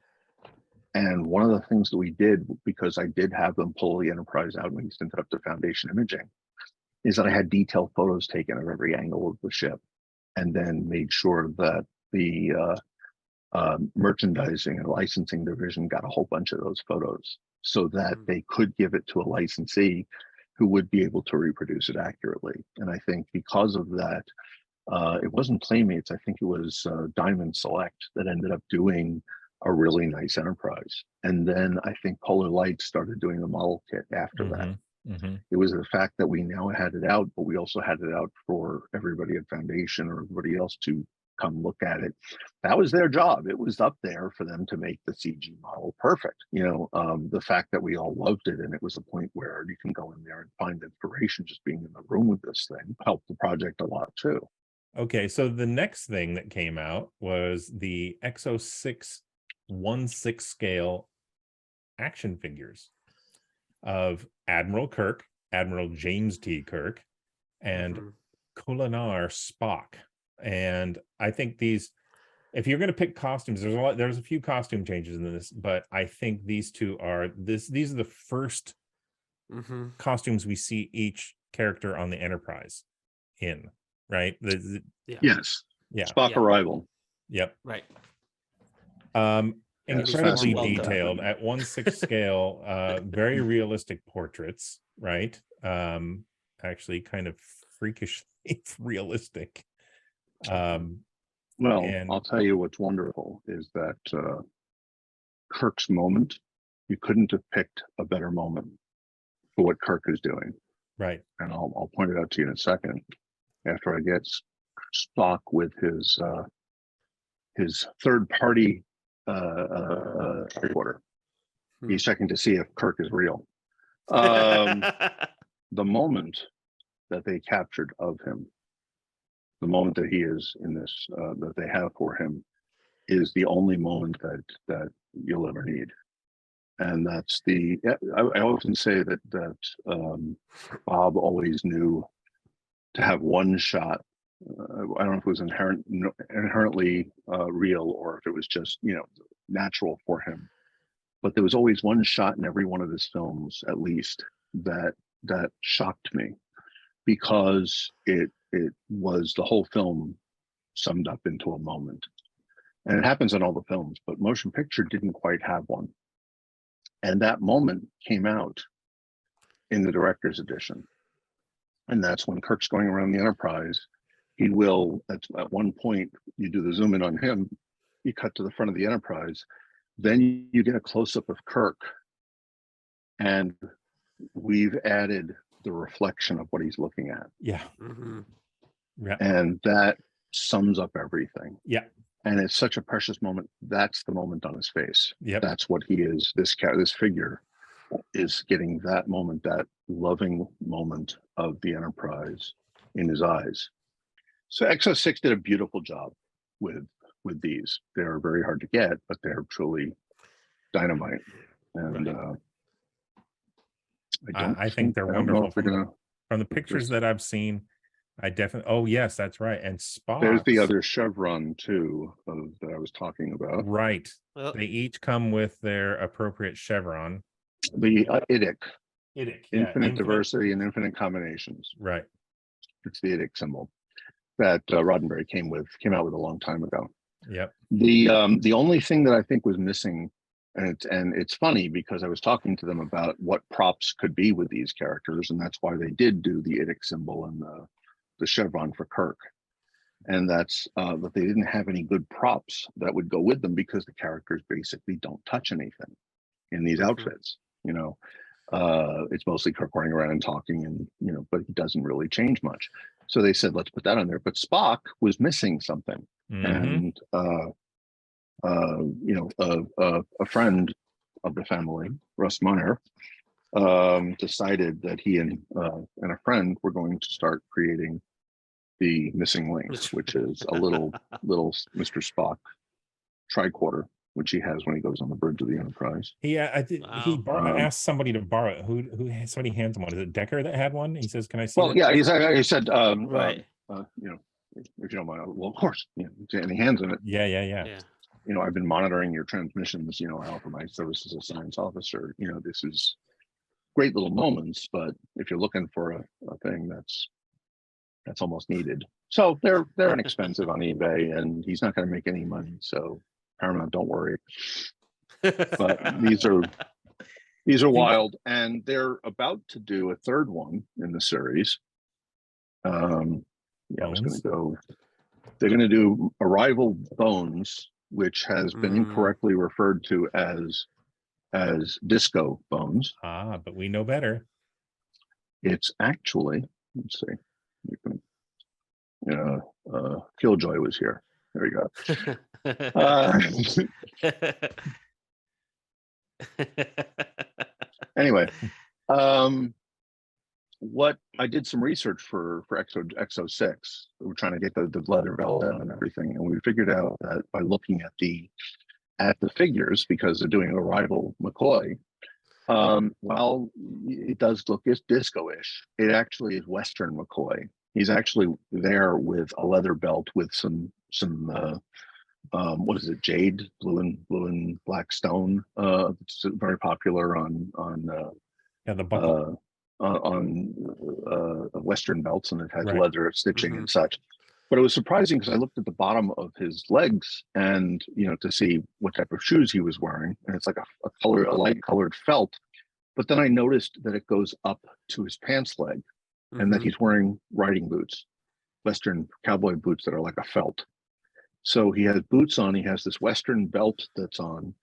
And one of the things that we did, because I did have them pull the Enterprise out and we sent it up to Foundation Imaging, is that I had detailed photos taken of every angle of the ship, and then made sure that the merchandising and licensing division got a whole bunch of those photos so that they could give it to a licensee who would be able to reproduce it accurately. And I think because of that, it wasn't Playmates, I think it was Diamond Select that ended up doing a really nice Enterprise. And then I think Polar Light started doing the model kit after that. It was the fact that we now had it out, but we also had it out for everybody at Foundation or everybody else to come look at it. That was their job. It was up there for them to make the CG model perfect. The fact that we all loved it, and it was a point where you can go in there and find inspiration just being in the room with this thing helped the project a lot too. Okay, so the next thing that came out was the X06 1/6 scale action figures of Admiral Kirk, Admiral James T. Kirk, and Kulinar Spock. And I think these, if you're going to pick costumes, there's a few costume changes in this, but I think these two are these are the first costumes we see each character on the Enterprise in, right? Yes. Yeah. Spock arrival. Yep. Right. Incredibly detailed at 1/6 scale, very realistic portraits, right? Actually kind of freakishly realistic. I'll tell you what's wonderful is that Kirk's moment, you couldn't have picked a better moment for what Kirk is doing. Right. And I'll point it out to you in a second after I get Spock with his third party reporter. He's checking to see if Kirk is real. The moment that they captured of him, the moment that he is in this, that they have for him, is the only moment that you'll ever need. And that's I often say that Bob always knew to have one shot. I don't know if it was inherently real or if it was just, natural for him. But there was always one shot in every one of his films, at least, that shocked me, because it was the whole film summed up into a moment. And it happens in all the films, but motion picture didn't quite have one. And that moment came out in the director's edition. And that's when Kirk's going around the Enterprise. He will, at one point, you do the zoom in on him, you cut to the front of the Enterprise, then you get a close-up of Kirk and we've added the reflection of what he's looking at. Yeah. Yeah. And that sums up everything. Yeah. And it's such a precious moment. That's the moment on his face. Yep. That's what he is. This figure is getting that moment, that loving moment of the Enterprise in his eyes. So Exo-6 did a beautiful job with these. They're very hard to get, but they're truly dynamite. And I think they're wonderful. From the pictures that I've seen, I definitely. Oh yes, that's right. And Spock. There's the other chevron too that I was talking about. Right. They each come with their appropriate chevron. The IDIC. IDIC. Infinite diversity and infinite combinations. Right. It's the IDIC symbol that Roddenberry came out with a long time ago. Yep. The only thing that I think was missing, and it's funny because I was talking to them about what props could be with these characters, and that's why they did do the IDIC symbol and the chevron for Kirk, and that's that they didn't have any good props that would go with them because the characters basically don't touch anything in these outfits. You know, it's mostly Kirk running around and talking, and but he doesn't really change much. So they said, let's put that on there. But Spock was missing something, and a friend of the family, Russ Meyer, decided that he and a friend were going to start creating the missing link, which is a little Mr. Spock tricorder, which he has when he goes on the bridge of the Enterprise. Yeah, he asked somebody to borrow it. Who somebody hands him one? Is it Decker that had one? He says, "Can I see?" Well, it? yeah, he said, right. If you don't mind, well, of course, and he hands him it. Yeah. I've been monitoring your transmissions. I offer my service as a science officer. This is great little moments, but if you're looking for a thing that's almost needed, so they're inexpensive on eBay, and he's not going to make any money. So Paramount, don't worry. But these are wild, and they're about to do a third one in the series. I was going to go. They're going to do Arrival Bones, which has been incorrectly referred to as Disco Bones. But we know better. It's actually, let's see, Killjoy was here. There you go. Anyway, what I did some research for Exo-6. We're trying to get the leather belt out and everything, and we figured out that by looking at the figures, because they're doing Arrival McCoy, while it does look disco-ish, it actually is Western McCoy. He's actually there with a leather belt with some what is it, jade, blue and black stone. It's very popular on the buckle. On Western belts, and it has leather stitching and such. But it was surprising because I looked at the bottom of his legs, and to see what type of shoes he was wearing, and it's like a light colored felt. But then I noticed that it goes up to his pants leg, and that he's wearing riding boots, Western cowboy boots that are like a felt. So he has boots on. He has this Western belt that's on,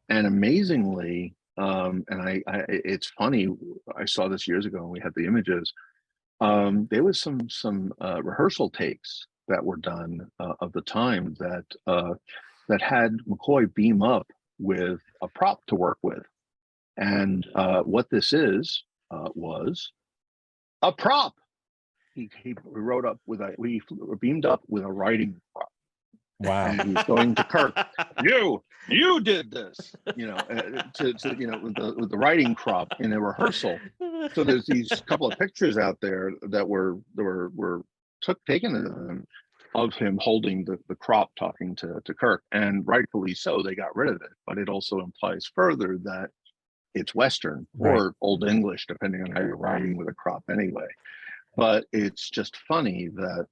and amazingly. It's funny. I saw this years ago, and we had the images. There was some rehearsal takes that were done of the time that had McCoy beam up with a prop to work with, and what this was a prop. He rode up with we beamed up with a riding prop. Wow. And he's going to Kirk. You did this, with the writing crop in a rehearsal. So there's these couple of pictures out there that were taken of him holding the crop talking to Kirk, and rightfully so, they got rid of it. But it also implies further that it's Western or Old English, depending on how you're writing with a crop anyway. But it's just funny that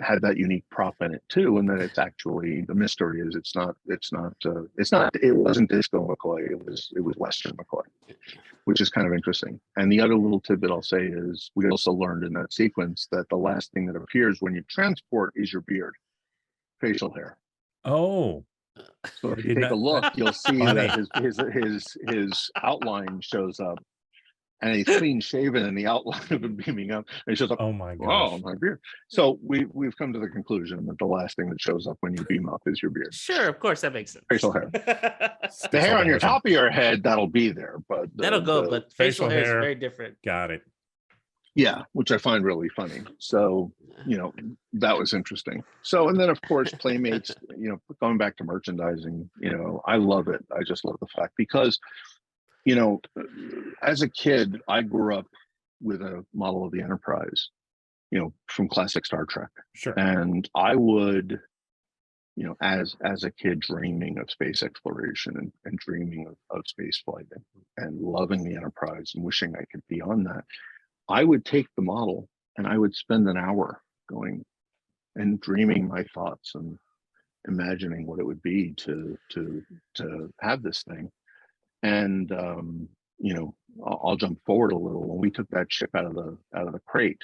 had that unique prop in it too, and that it's actually, the mystery is it wasn't Disco McCoy, it was Western McCoy, which is kind of interesting. And the other little tidbit I'll say is we also learned in that sequence that the last thing that appears when you transport is your beard, facial hair. Oh, So if I you did take a not- look, you'll see Funny. that his outline shows up, and he's clean shaven, and the outline of him beaming up, and he shows up. Oh my Oh, gosh. my beard. So we've come to the conclusion that the last thing that shows up when you beam up is your beard. Sure, of course, that makes sense. Facial hair. The Facial hair on your hair. top of your head, that'll be there, but That'll go, but facial facial hair is hair. very different. Got it. yeah, which I find really funny. So, that was interesting. So, and then of course, Playmates, going back to merchandising, I love it. I just love the fact because, as a kid, I grew up with a model of the Enterprise, from classic Star Trek. Sure. And I would, as a kid, dreaming of space exploration and dreaming of space flight and loving the Enterprise and wishing I could be on that, I would take the model and I would spend an hour going and dreaming my thoughts and imagining what it would be to have this thing. And I'll jump forward a little. When we took that ship out of the crate,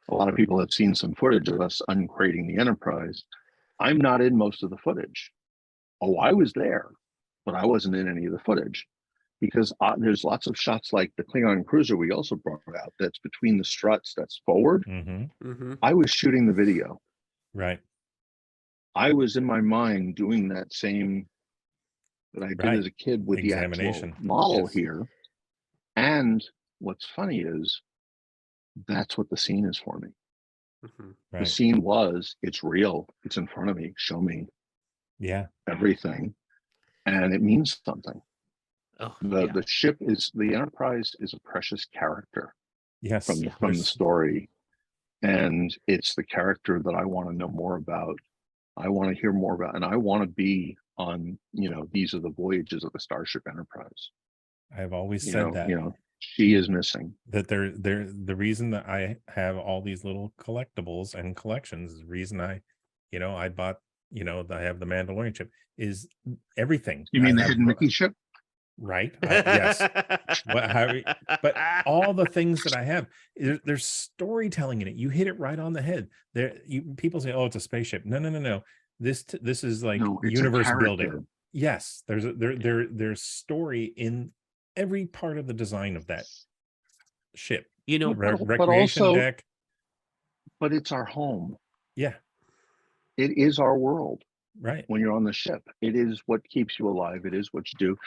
a lot of people have seen some footage of us uncrating the Enterprise. I'm not in most of the footage. Oh, I was there, but I wasn't in any of the footage because there's lots of shots like the Klingon cruiser we also brought out that's between the struts, that's forward. Mm-hmm. I was shooting the video. Right. I was in my mind doing that same that I did Right. as a kid with the actual Examination. model Yes. here. And what's funny is that's what the scene is for me. Mhm. The Right. scene it's real. It's in front of me. Show me Yeah. everything. And it means something. Oh, The ship the Enterprise is a precious character Yes. from the story. And it's the character that I want to know more about. I want to hear more about, and I want to be on, these are the voyages of the Starship Enterprise. I've always said that. She is missing. That the reason that I have all these little collectibles and collections is the reason I bought, I have the Mandalorian chip is everything. You mean I the have, hidden Mickey ship? right? Yes. But all the things that I have, there's storytelling in it. You hit it right on the head. People say, "Oh, it's a spaceship." No. This is like No, it's universe a building. character. Yes, there's story in every part of the design of that ship. But Recreation also, deck. but it's our home. Yeah. It is our world. Right. When you're on the ship, it is what keeps you alive. It is what you do.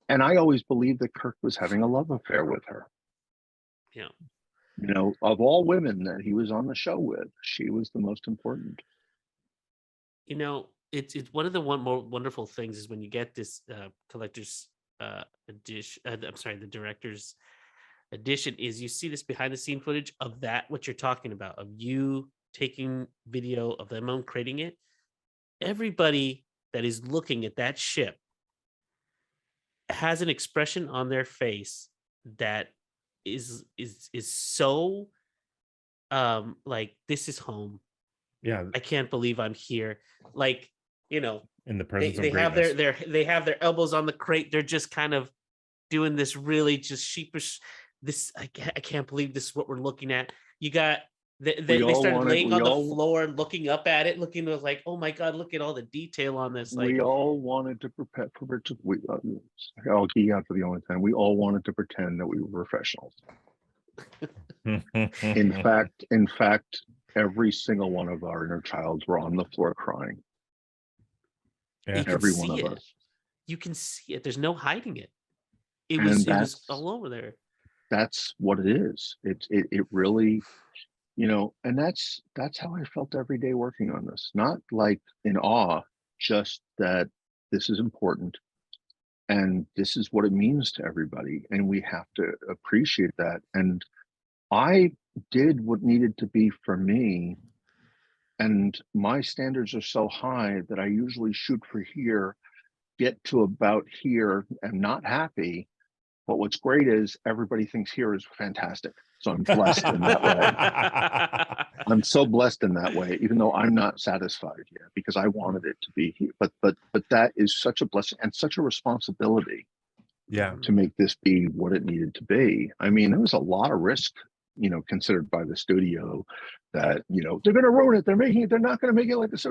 And I always believed that Kirk was having a love affair with her. Yeah. Of all women that he was on the show with, she was the most important. It's one of the more wonderful things is when you get this collector's edition. I'm sorry, the director's edition is you see this behind the scene footage of what you're talking about, of you taking video of them uncrating it. Everybody that is looking at that ship has an expression on their face that is so like, this is home. Yeah. I can't believe I'm here. Like, In the presence they of have greatness. they have their elbows on the crate. They're just kind of doing this really just sheepish. I can't believe this is what we're looking at. You got they started laying on the floor, looking up at it, looking like, oh my God, look at all the detail on this. Like, we all wanted to prepare for I'll geek out for the only time. We all wanted to pretend that we were professionals. In fact, every single one of our inner childs were on the floor crying. Yeah. Every one of us. You can see it. There's no hiding it. It was all over there. That's what it is. It really, and that's how I felt every day working on this. Not like in awe, just that this is important and this is what it means to everybody, and we have to appreciate that. And I did what needed to be for me, and my standards are so high that I usually shoot for here, get to about here, and not happy. But what's great is everybody thinks here is fantastic. So I'm blessed in that way. I'm so blessed in that way, even though I'm not satisfied yet because I wanted it to be here. But that is such a blessing and such a responsibility. Yeah. To make this be what it needed to be. I mean, there was a lot of risk considered by the studio that, they're going to ruin it. They're making it. They're not going to make it like this.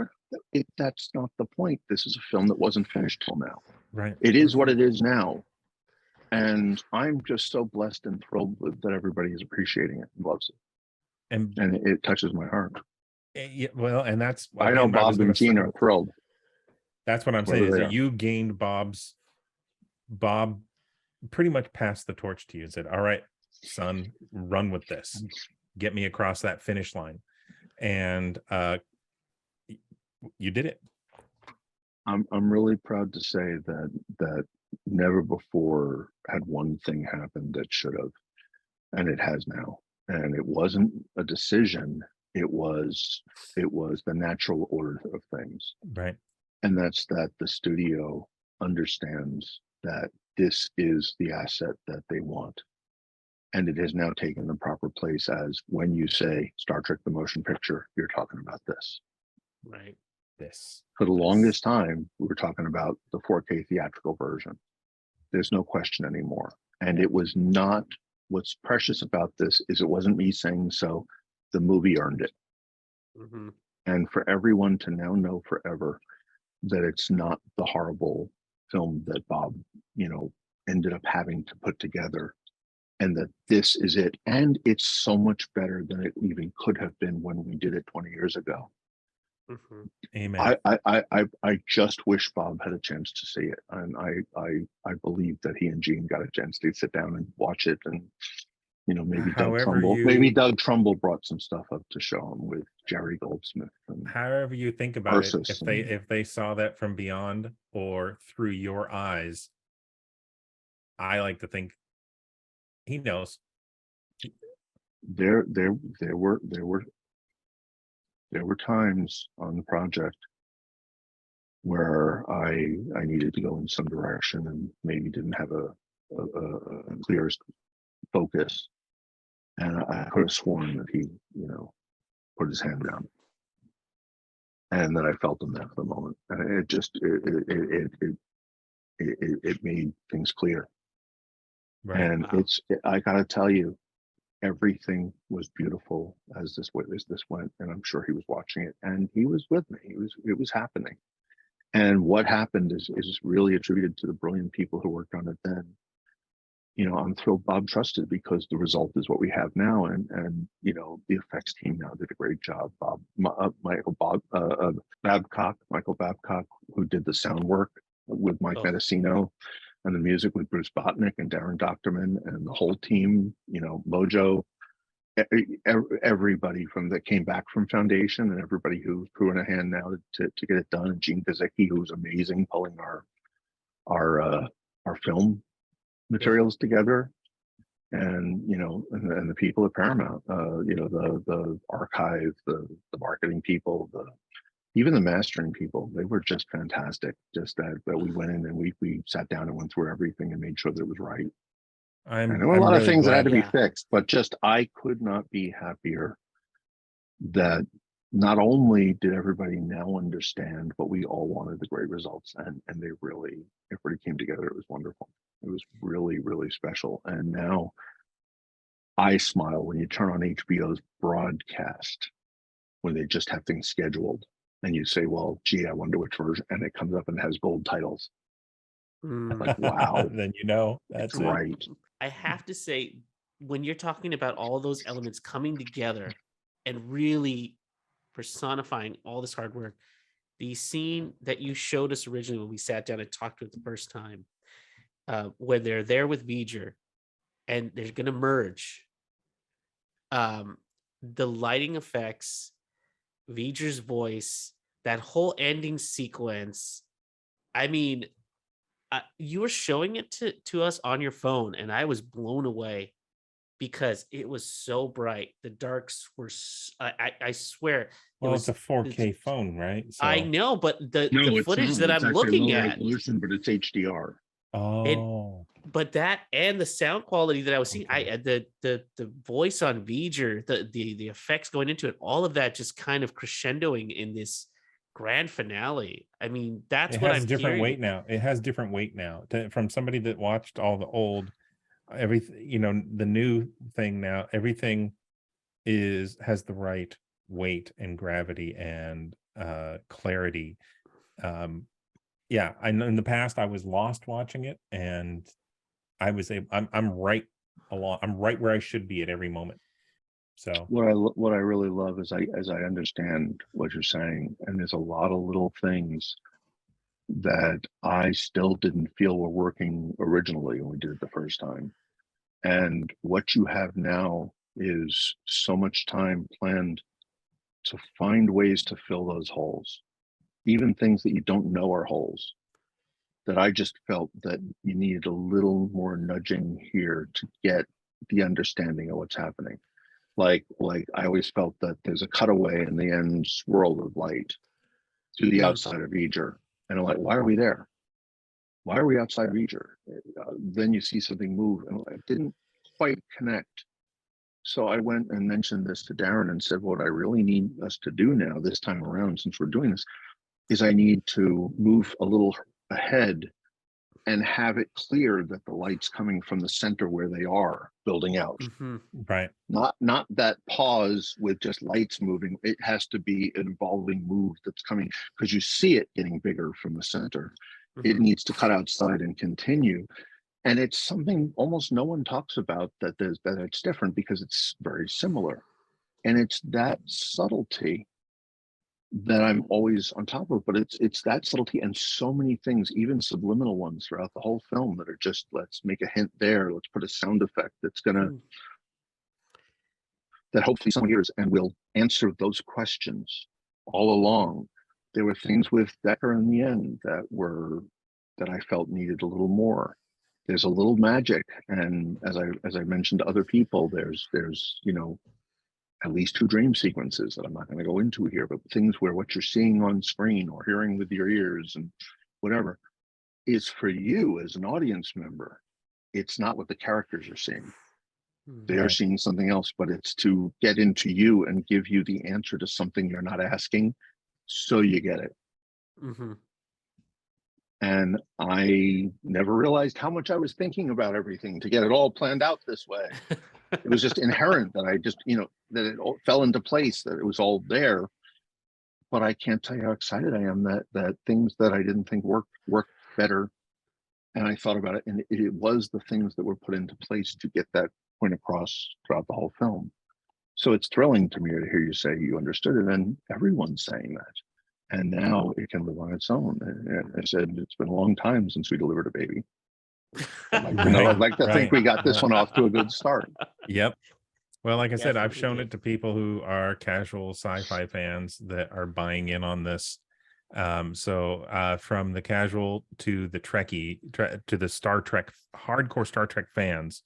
That's not the point. This is a film that wasn't finished till now. Right. It is what it is now. And I'm just so blessed and thrilled that everybody is appreciating it and loves it. And it touches my heart. Yeah, well, and that's I know Bob and Gene are thrilled. That's what I'm saying, is that you gained Bob pretty much passed the torch to you and said, all right, son, run with this. Get me across that finish line. And you did it. I'm really proud to say that never before had one thing happened that should have, and it has now. And it wasn't a decision. It was the natural order of things. Right. And that's that the studio understands that this is the asset that they want. And it has now taken the proper place as when you say Star Trek the motion picture, you're talking about this. Right. This. For the longest time, we were talking about the 4K theatrical version. There's no question anymore. And it was not, what's precious about this is it wasn't me saying so, the movie earned it. Mm-hmm. And for everyone to now know forever that it's not the horrible film that Bob, ended up having to put together, and that this is it. And it's so much better than it even could have been when we did it 20 years ago. Mm-hmm. Amen. I just wish Bob had a chance to see it. And I believe that he and Gene got a chance to sit down and watch it. And, maybe Doug Trumbull brought some stuff up to show him with Jerry Goldsmith. And however you think about it, Ursus if they saw that from beyond or through your eyes, I like to think he knows. There were times on the project where I needed to go in some direction and maybe didn't have a clear focus, and I could have sworn that he, put his hand down, and then I felt him there for the moment, and it made things clear. Right. And Wow. I gotta tell you, everything was beautiful as this went, and I'm sure he was watching it, and he was with me. It was happening, and what happened is really attributed to the brilliant people who worked on it then. I'm thrilled Bob trusted, because the result is what we have now, and the effects team now did a great job. Michael Babcock, who did the sound work with Mike Mendocino, and the music with Bruce Botnick and Darren Doctorman, and the whole team, Mojo, everybody that came back from Foundation, and everybody who's threw in a hand now to get it done. And Gene Kazicki, who's amazing, pulling our film materials together, and and the people at Paramount, the archive, the marketing people, even the mastering people, they were just fantastic. Just that we went in and we sat down and went through everything and made sure that it was right. And there were a lot of things that had to be fixed, but just I could not be happier that not only did everybody now understand, but we all wanted the great results, and everybody came together. It was wonderful. It was really, really special. And now I smile when you turn on HBO's broadcast, when they just have things scheduled, and you say, well, gee, I wonder which version, and it comes up and has gold titles. I'm like, wow. Then that's right. I have to say, when you're talking about all those elements coming together and really personifying all this hard work, the scene that you showed us originally when we sat down and talked to it the first time, when they're there with V'ger and they're going to merge, the lighting effects, V'ger's voice, that whole ending sequence. I mean, you were showing it to us on your phone, and I was blown away because it was so bright. The darks were, I swear. Well, it's a 4K phone, right? So... I know, but the footage that I'm looking at, resolution, but it's HDR. Oh, but that and the sound quality that I was seeing, the voice on V'ger, the effects going into it, all of that just kind of crescendoing in this grand finale. I mean, that's what I'm different hearing. weight now. It has different weight now. From somebody that watched all the old everything, you know, the new thing now, everything has the right weight and gravity and clarity. Yeah, I know in the past I was lost watching it, and I was able, I'm right along, I'm right where I should be at every moment. So What I really love is as I understand what you're saying, and there's a lot of little things that I still didn't feel were working originally when we did it the first time. And what you have now is so much time planned to find ways to fill those holes, even things that you don't know are holes, that I just felt that you needed a little more nudging here to get the understanding of what's happening. Like I always felt that there's a cutaway in the end swirl of light to the outside of Eger. And I'm like, why are we there? Why are we outside of Eger? Then you see something move, and it didn't quite connect. So I went and mentioned this to Darren and said, what I really need us to do now, this time around, since we're doing this, is I need to move a little ahead and have it clear that the light's coming from the center where they are building out. Right. Not that pause with just lights moving. It has to be an evolving move that's coming, because you see it getting bigger from the center. It needs to cut outside and continue. And it's something almost no one talks about, that it's different, because it's very similar. And it's that subtlety that I'm always on top of, but it's that subtlety and so many things, even subliminal ones throughout the whole film, that are just, let's make a hint there, let's put a sound effect that's gonna, that hopefully someone hears and will answer those questions all along. There were things with Decker in the end that I felt needed a little more. There's a little magic, and as I mentioned to other people, there's you know, at least 2 dream sequences that I'm not going to go into here, but things where what you're seeing on screen or hearing with your ears and whatever is for you as an audience member. It's not what the characters are seeing. They are seeing something else, but it's to get into you and give you the answer to something you're not asking, so you get it. And I never realized how much I was thinking about everything to get it all planned out this way. It was just inherent that I just, you know, that it all fell into place, that it was all there. But I can't tell you how excited I am that things that I didn't think worked better. And I thought about it, and it was the things that were put into place to get that point across throughout the whole film. So it's thrilling to me to hear you say you understood it, and everyone's saying that. And now it can live on its own. And I said, it's been a long time since we delivered a baby. I'd like to think we got this one off to a good start. Yep. Well, like I said, I've shown it to people who are casual sci-fi fans that are buying in on this. So from the casual to the Trekkie, to the Star Trek, hardcore Star Trek fans,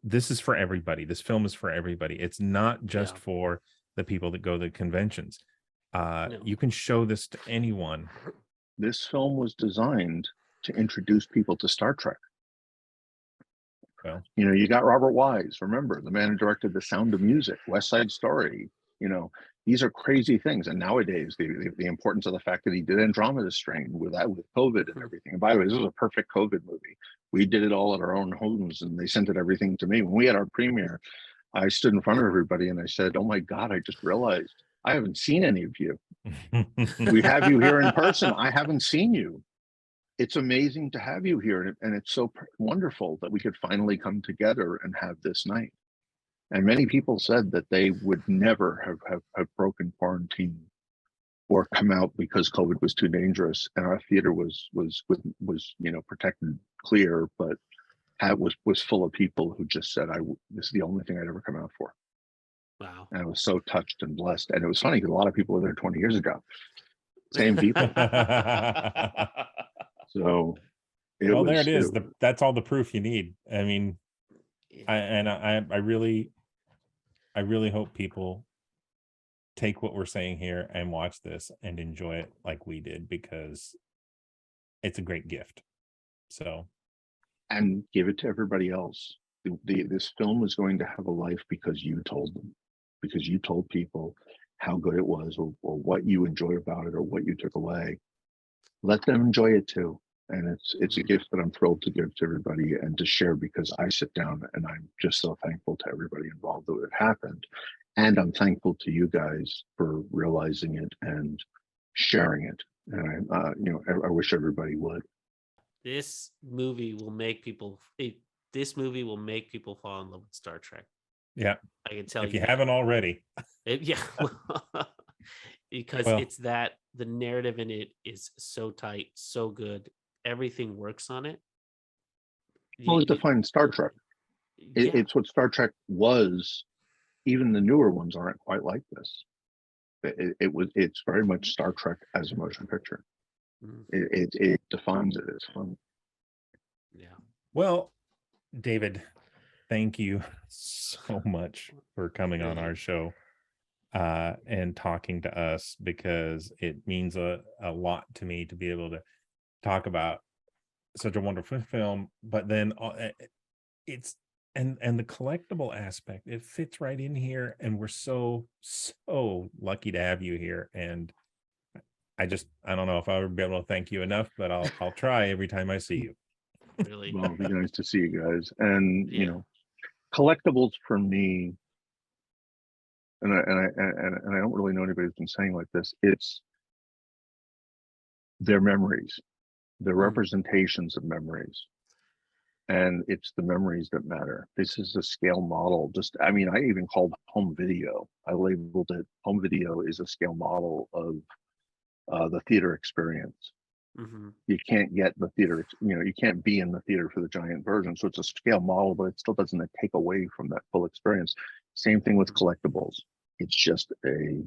this is for everybody. This film is for everybody. It's not just for the people that go to the conventions. You can show this to anyone. This film was designed to introduce people to Star Trek. Well, you know, you got Robert Wise, remember, the man who directed The Sound of Music, West Side Story. You know, these are crazy things. And nowadays, the importance of the fact that he did Andromeda Strain with COVID and everything. And by the way, this was a perfect COVID movie. We did it all at our own homes, and they sent everything to me. When we had our premiere, I stood in front of everybody and I said, oh my God, I just realized I haven't seen any of you. We have you here in person. I haven't seen you. It's amazing to have you here, and it's so wonderful that we could finally come together and have this night. And many people said that they would never have broken quarantine or come out because COVID was too dangerous, and our theater was you know, protected, clear, but was full of people who just said, this is the only thing I'd ever come out for. Wow. And I was so touched and blessed. And it was funny because a lot of people were there 20 years ago. Same people. So there it is. That's all the proof you need. I mean, I really hope people take what we're saying here and watch this and enjoy it like we did, because it's a great gift. So, and give it to everybody else. This film is going to have a life because you told them, because you told people how good it was, or what you enjoy about it, or what you took away. Let them enjoy it too. And it's a gift that I'm thrilled to give to everybody and to share, because I sit down and I'm just so thankful to everybody involved that it happened. And I'm thankful to you guys for realizing it and sharing it. And I wish everybody would. This movie will make people. This movie will make people fall in love with Star Trek. Yeah, I can tell if you that. haven't already. Yeah, because it's that the narrative in it is so tight, so good. Everything works on it. Well, it defines Star Trek. It's what Star Trek was. Even the newer ones aren't quite like this. It's very much Star Trek as a motion picture. It defines it as fun. Yeah. Well, David, thank you so much for coming on our show and talking to us, because it means a lot to me to be able to talk about such a wonderful film. But then it's and the collectible aspect, it fits right in here, and we're so lucky to have you here. And I don't know if I'll be able to thank you enough, but I'll try every time I see you. Really. Well, it'd be nice to see you guys. And collectibles for me, and I don't really know anybody who's been saying like this. It's their memories, their representations of memories. And it's the memories that matter. This is a scale model. I even called home video. I labeled it home video is a scale model of the theater experience. You can't get the theater, you can't be in the theater for the giant version. So it's a scale model, but it still doesn't take away from that full experience. Same thing with collectibles. It's just a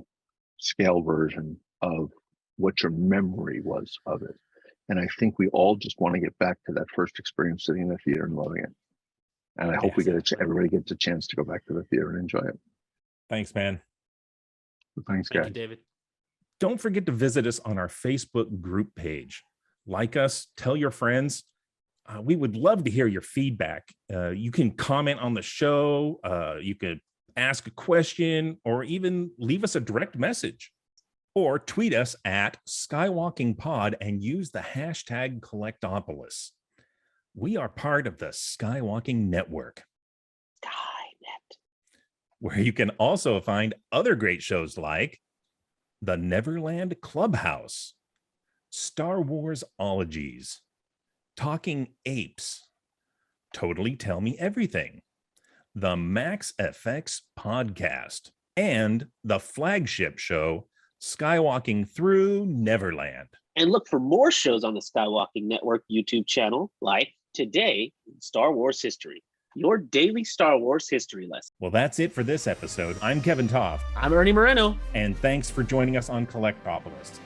scale version of what your memory was of it. And I think we all just want to get back to that first experience sitting in the theater and loving it. And I hope everybody gets a chance to go back to the theater and enjoy it. Thanks, man. Thanks, Thank guys. you, David. Don't forget to visit us on our Facebook group page. Like us, tell your friends. We would love to hear your feedback. You can comment on the show. You could ask a question, or even leave us a direct message. Or tweet us at SkywalkingPod and use the hashtag Collect-opolis. We are part of the Skywalking Network, Skynet, where you can also find other great shows like the Neverland Clubhouse, Star Wars Ologies, Talking Apes, Totally Tell Me Everything, the Max FX Podcast, and the flagship show, Skywalking Through Neverland. And look for more shows on the Skywalking Network YouTube channel, like Today in Star Wars History, your daily Star Wars history lesson. Well, that's it for this episode. I'm Kevin Toff. I'm Ernie Moreno. And thanks for joining us on Collect-opolis.